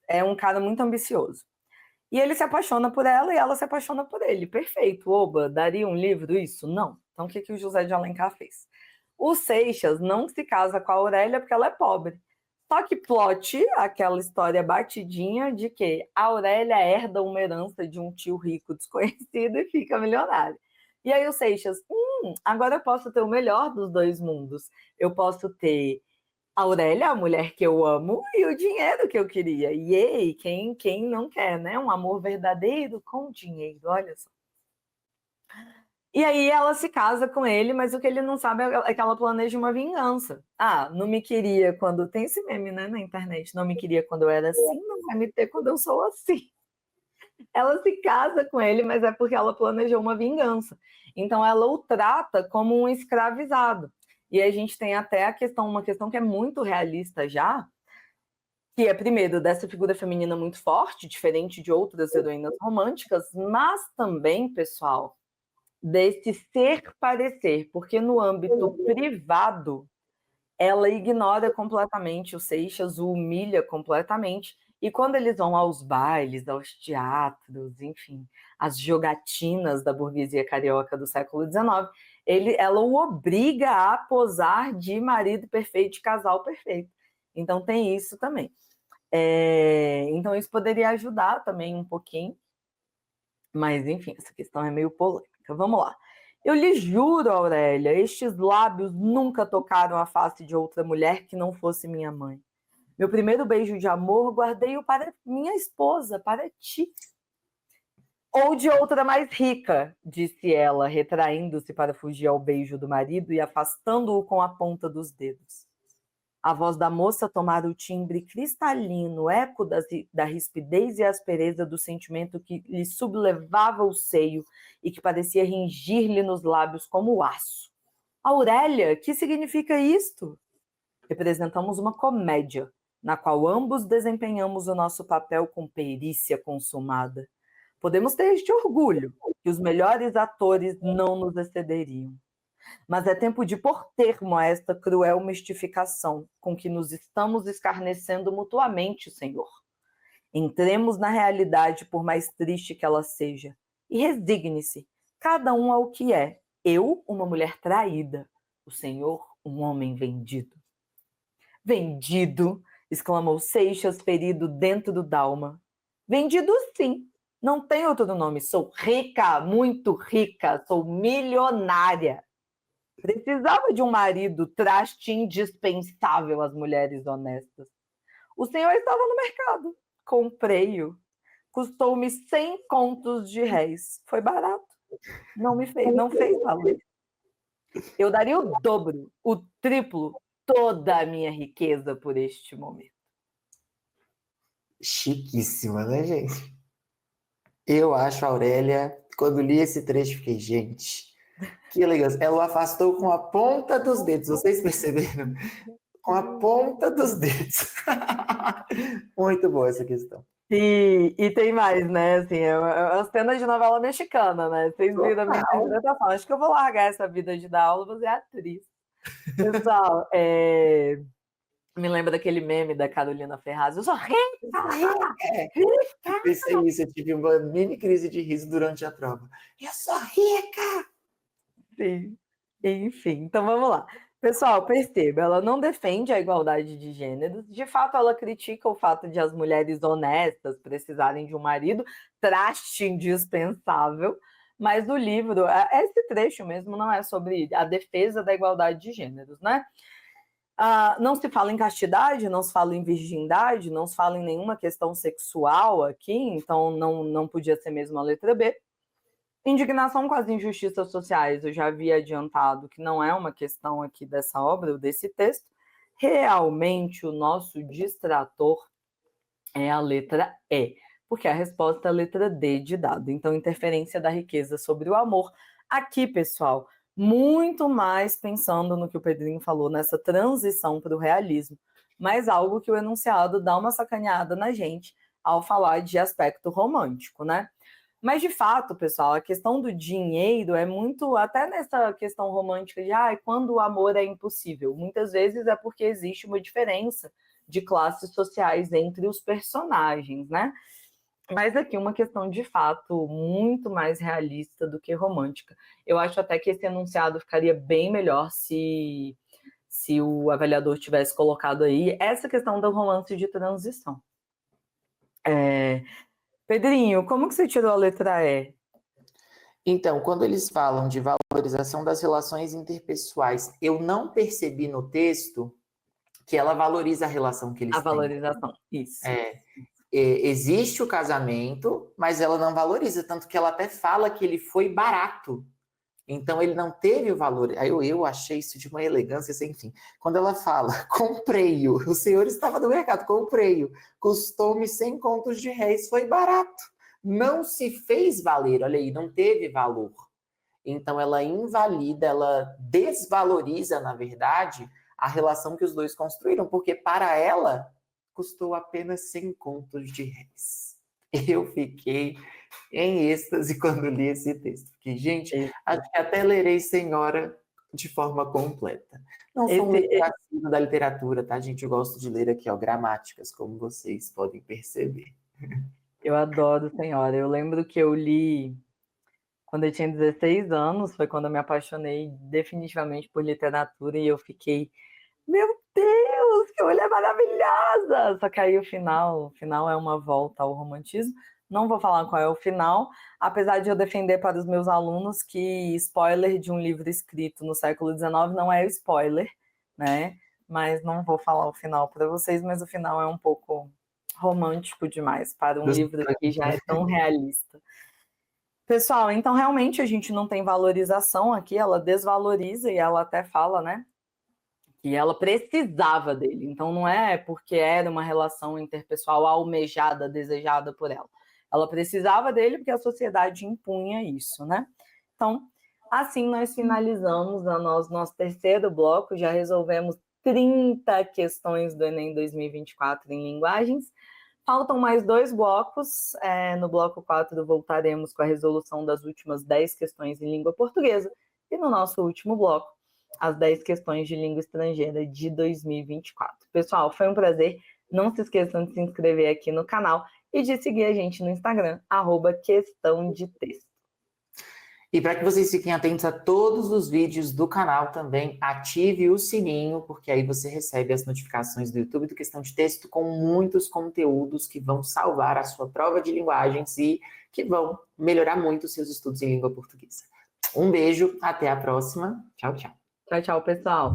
é um cara muito ambicioso. E ele se apaixona por ela e ela se apaixona por ele. Perfeito, oba, daria um livro isso? Não. Então o que o José de Alencar fez? O Seixas não se casa com a Aurélia porque ela é pobre. Só que plot, aquela história batidinha de que a Aurélia herda uma herança de um tio rico desconhecido e fica milionária. E aí o Seixas, agora eu posso ter o melhor dos dois mundos. Eu posso ter a Aurélia, a mulher que eu amo, e o dinheiro que eu queria. E ei, quem não quer, né? Um amor verdadeiro com dinheiro, olha só. E aí ela se casa com ele, mas o que ele não sabe é que ela planeja uma vingança. Ah, não me queria quando... Tem esse meme, né, na internet. Não me queria quando eu era assim, não vai me ter quando eu sou assim. Ela se casa com ele, mas é porque ela planejou uma vingança. Então ela o trata como um escravizado. E a gente tem até uma questão que é muito realista já, que é, primeiro, dessa figura feminina muito forte, diferente de outras heroínas românticas, mas também, pessoal, desse ser-parecer, porque no âmbito privado, ela ignora completamente o Seixas, o humilha completamente, e quando eles vão aos bailes, aos teatros, enfim, as jogatinas da burguesia carioca do século XIX, ela o obriga a posar de marido perfeito, de casal perfeito. Então tem isso também. Então isso poderia ajudar também um pouquinho, mas enfim, essa questão é meio polêmica. Vamos lá. Eu lhe juro, Aurélia, estes lábios nunca tocaram a face de outra mulher que não fosse minha mãe. Meu primeiro beijo de amor guardei-o para minha esposa, para ti. Ou de outra mais rica, disse ela, retraindo-se para fugir ao beijo do marido e afastando-o com a ponta dos dedos. A voz da moça tomara o timbre cristalino, eco da rispidez e aspereza do sentimento que lhe sublevava o seio e que parecia ringir-lhe nos lábios como o aço. Aurélia, que significa isto? Representamos uma comédia, na qual ambos desempenhamos o nosso papel com perícia consumada. Podemos ter este orgulho, que os melhores atores não nos excederiam. Mas é tempo de pôr termo a esta cruel mistificação com que nos estamos escarnecendo mutuamente, Senhor. Entremos na realidade, por mais triste que ela seja, e resigne-se, cada um ao que é. Eu, uma mulher traída, o Senhor, um homem vendido. Vendido, exclamou Seixas, ferido dentro do dalma. Vendido, sim. Não tem outro nome. Sou rica, muito rica, sou milionária. Precisava de um marido traste indispensável às mulheres honestas. O senhor estava no mercado. Comprei-o. Custou-me 100 contos de réis. Foi barato. Não fez valer. Eu daria o dobro, o triplo, toda a minha riqueza por este momento. chiquíssima, né, gente? Eu acho a Aurélia, quando li esse trecho, fiquei, gente, que legal. Ela o afastou com a ponta dos dedos, vocês perceberam? Com a ponta dos dedos. Muito boa essa questão. E tem mais, né? Assim, é uma cena de novela mexicana, né? Vocês viram a minha interpretação. Acho que eu vou largar essa vida de dar aula, vou ser atriz. Pessoal, me lembra daquele meme da Carolina Ferraz. Eu sou rica! Eu pensei isso, eu tive uma mini crise de riso durante a prova. Eu sou rica! Sim. Enfim, então vamos lá. Pessoal, perceba, ela não defende a igualdade de gêneros, de fato ela critica o fato de as mulheres honestas precisarem de um marido, traste indispensável, mas o livro, esse trecho mesmo não é sobre a defesa da igualdade de gêneros, né? Não se fala em castidade, não se fala em virgindade, não se fala em nenhuma questão sexual aqui, então não podia ser mesmo a letra B. Indignação com as injustiças sociais, eu já havia adiantado que não é uma questão aqui dessa obra ou desse texto. Realmente, o nosso distrator é a letra E, porque a resposta é a letra D de dado. Então, interferência da riqueza sobre o amor. Aqui, pessoal, muito mais pensando no que o Pedrinho falou, nessa transição para o realismo, mas algo que o enunciado dá uma sacaneada na gente ao falar de aspecto romântico, né? Mas, de fato, pessoal, a questão do dinheiro é muito, até nessa questão romântica de quando o amor é impossível. Muitas vezes é porque existe uma diferença de classes sociais entre os personagens, né? Mas aqui uma questão, de fato, muito mais realista do que romântica. Eu acho até que esse enunciado ficaria bem melhor se o avaliador tivesse colocado aí essa questão do romance de transição. Pedrinho, como que você tirou a letra E? Então, quando eles falam de valorização das relações interpessoais, eu não percebi no texto que ela valoriza a relação que eles A têm. valorização, isso. Existe o casamento, mas ela não valoriza, tanto que ela até fala que ele foi barato. Então, ele não teve o valor. Aí eu achei isso de uma elegância sem fim. Quando ela fala, comprei-o, o senhor estava no mercado, comprei-o, custou-me 100 contos de réis, foi barato. Não se fez valer, olha aí, não teve valor. Então, ela invalida, ela desvaloriza, na verdade, a relação que os dois construíram, porque para ela, custou apenas 100 contos de réis. Eu fiquei em êxtase quando li esse texto. Porque, gente, acho que até lerei Senhora de forma completa. Não sou um assíduo da literatura, tá, gente? Eu gosto de ler aqui, ó, gramáticas, como vocês podem perceber. Eu adoro Senhora. Eu lembro que eu li quando eu tinha 16 anos, foi quando eu me apaixonei definitivamente por literatura e eu fiquei, meu Deus, que mulher maravilhosa! Só que aí o final é uma volta ao romantismo. Não vou falar qual é o final, apesar de eu defender para os meus alunos que spoiler de um livro escrito no século XIX não é spoiler, né? Mas não vou falar o final para vocês, mas o final é um pouco romântico demais para um livro que já é tão realista. Pessoal, então realmente a gente não tem valorização aqui, ela desvaloriza e ela até fala, né, que ela precisava dele. Então não é porque era uma relação interpessoal almejada, desejada por ela. Ela precisava dele porque a sociedade impunha isso, né? Então, assim nós finalizamos nosso terceiro bloco, já resolvemos 30 questões do Enem 2024 em linguagens. Faltam mais 2 blocos. No bloco 4 voltaremos com a resolução das últimas 10 questões em língua portuguesa. E no nosso último bloco, as 10 questões de língua estrangeira de 2024. Pessoal, foi um prazer. Não se esqueçam de se inscrever aqui no canal e de seguir a gente no Instagram, @questãodetexto. E para que vocês fiquem atentos a todos os vídeos do canal também, ative o sininho, porque aí você recebe as notificações do YouTube do Questão de Texto com muitos conteúdos que vão salvar a sua prova de linguagens e que vão melhorar muito os seus estudos em língua portuguesa. Um beijo, até a próxima. Tchau, tchau. Tchau, tchau, pessoal.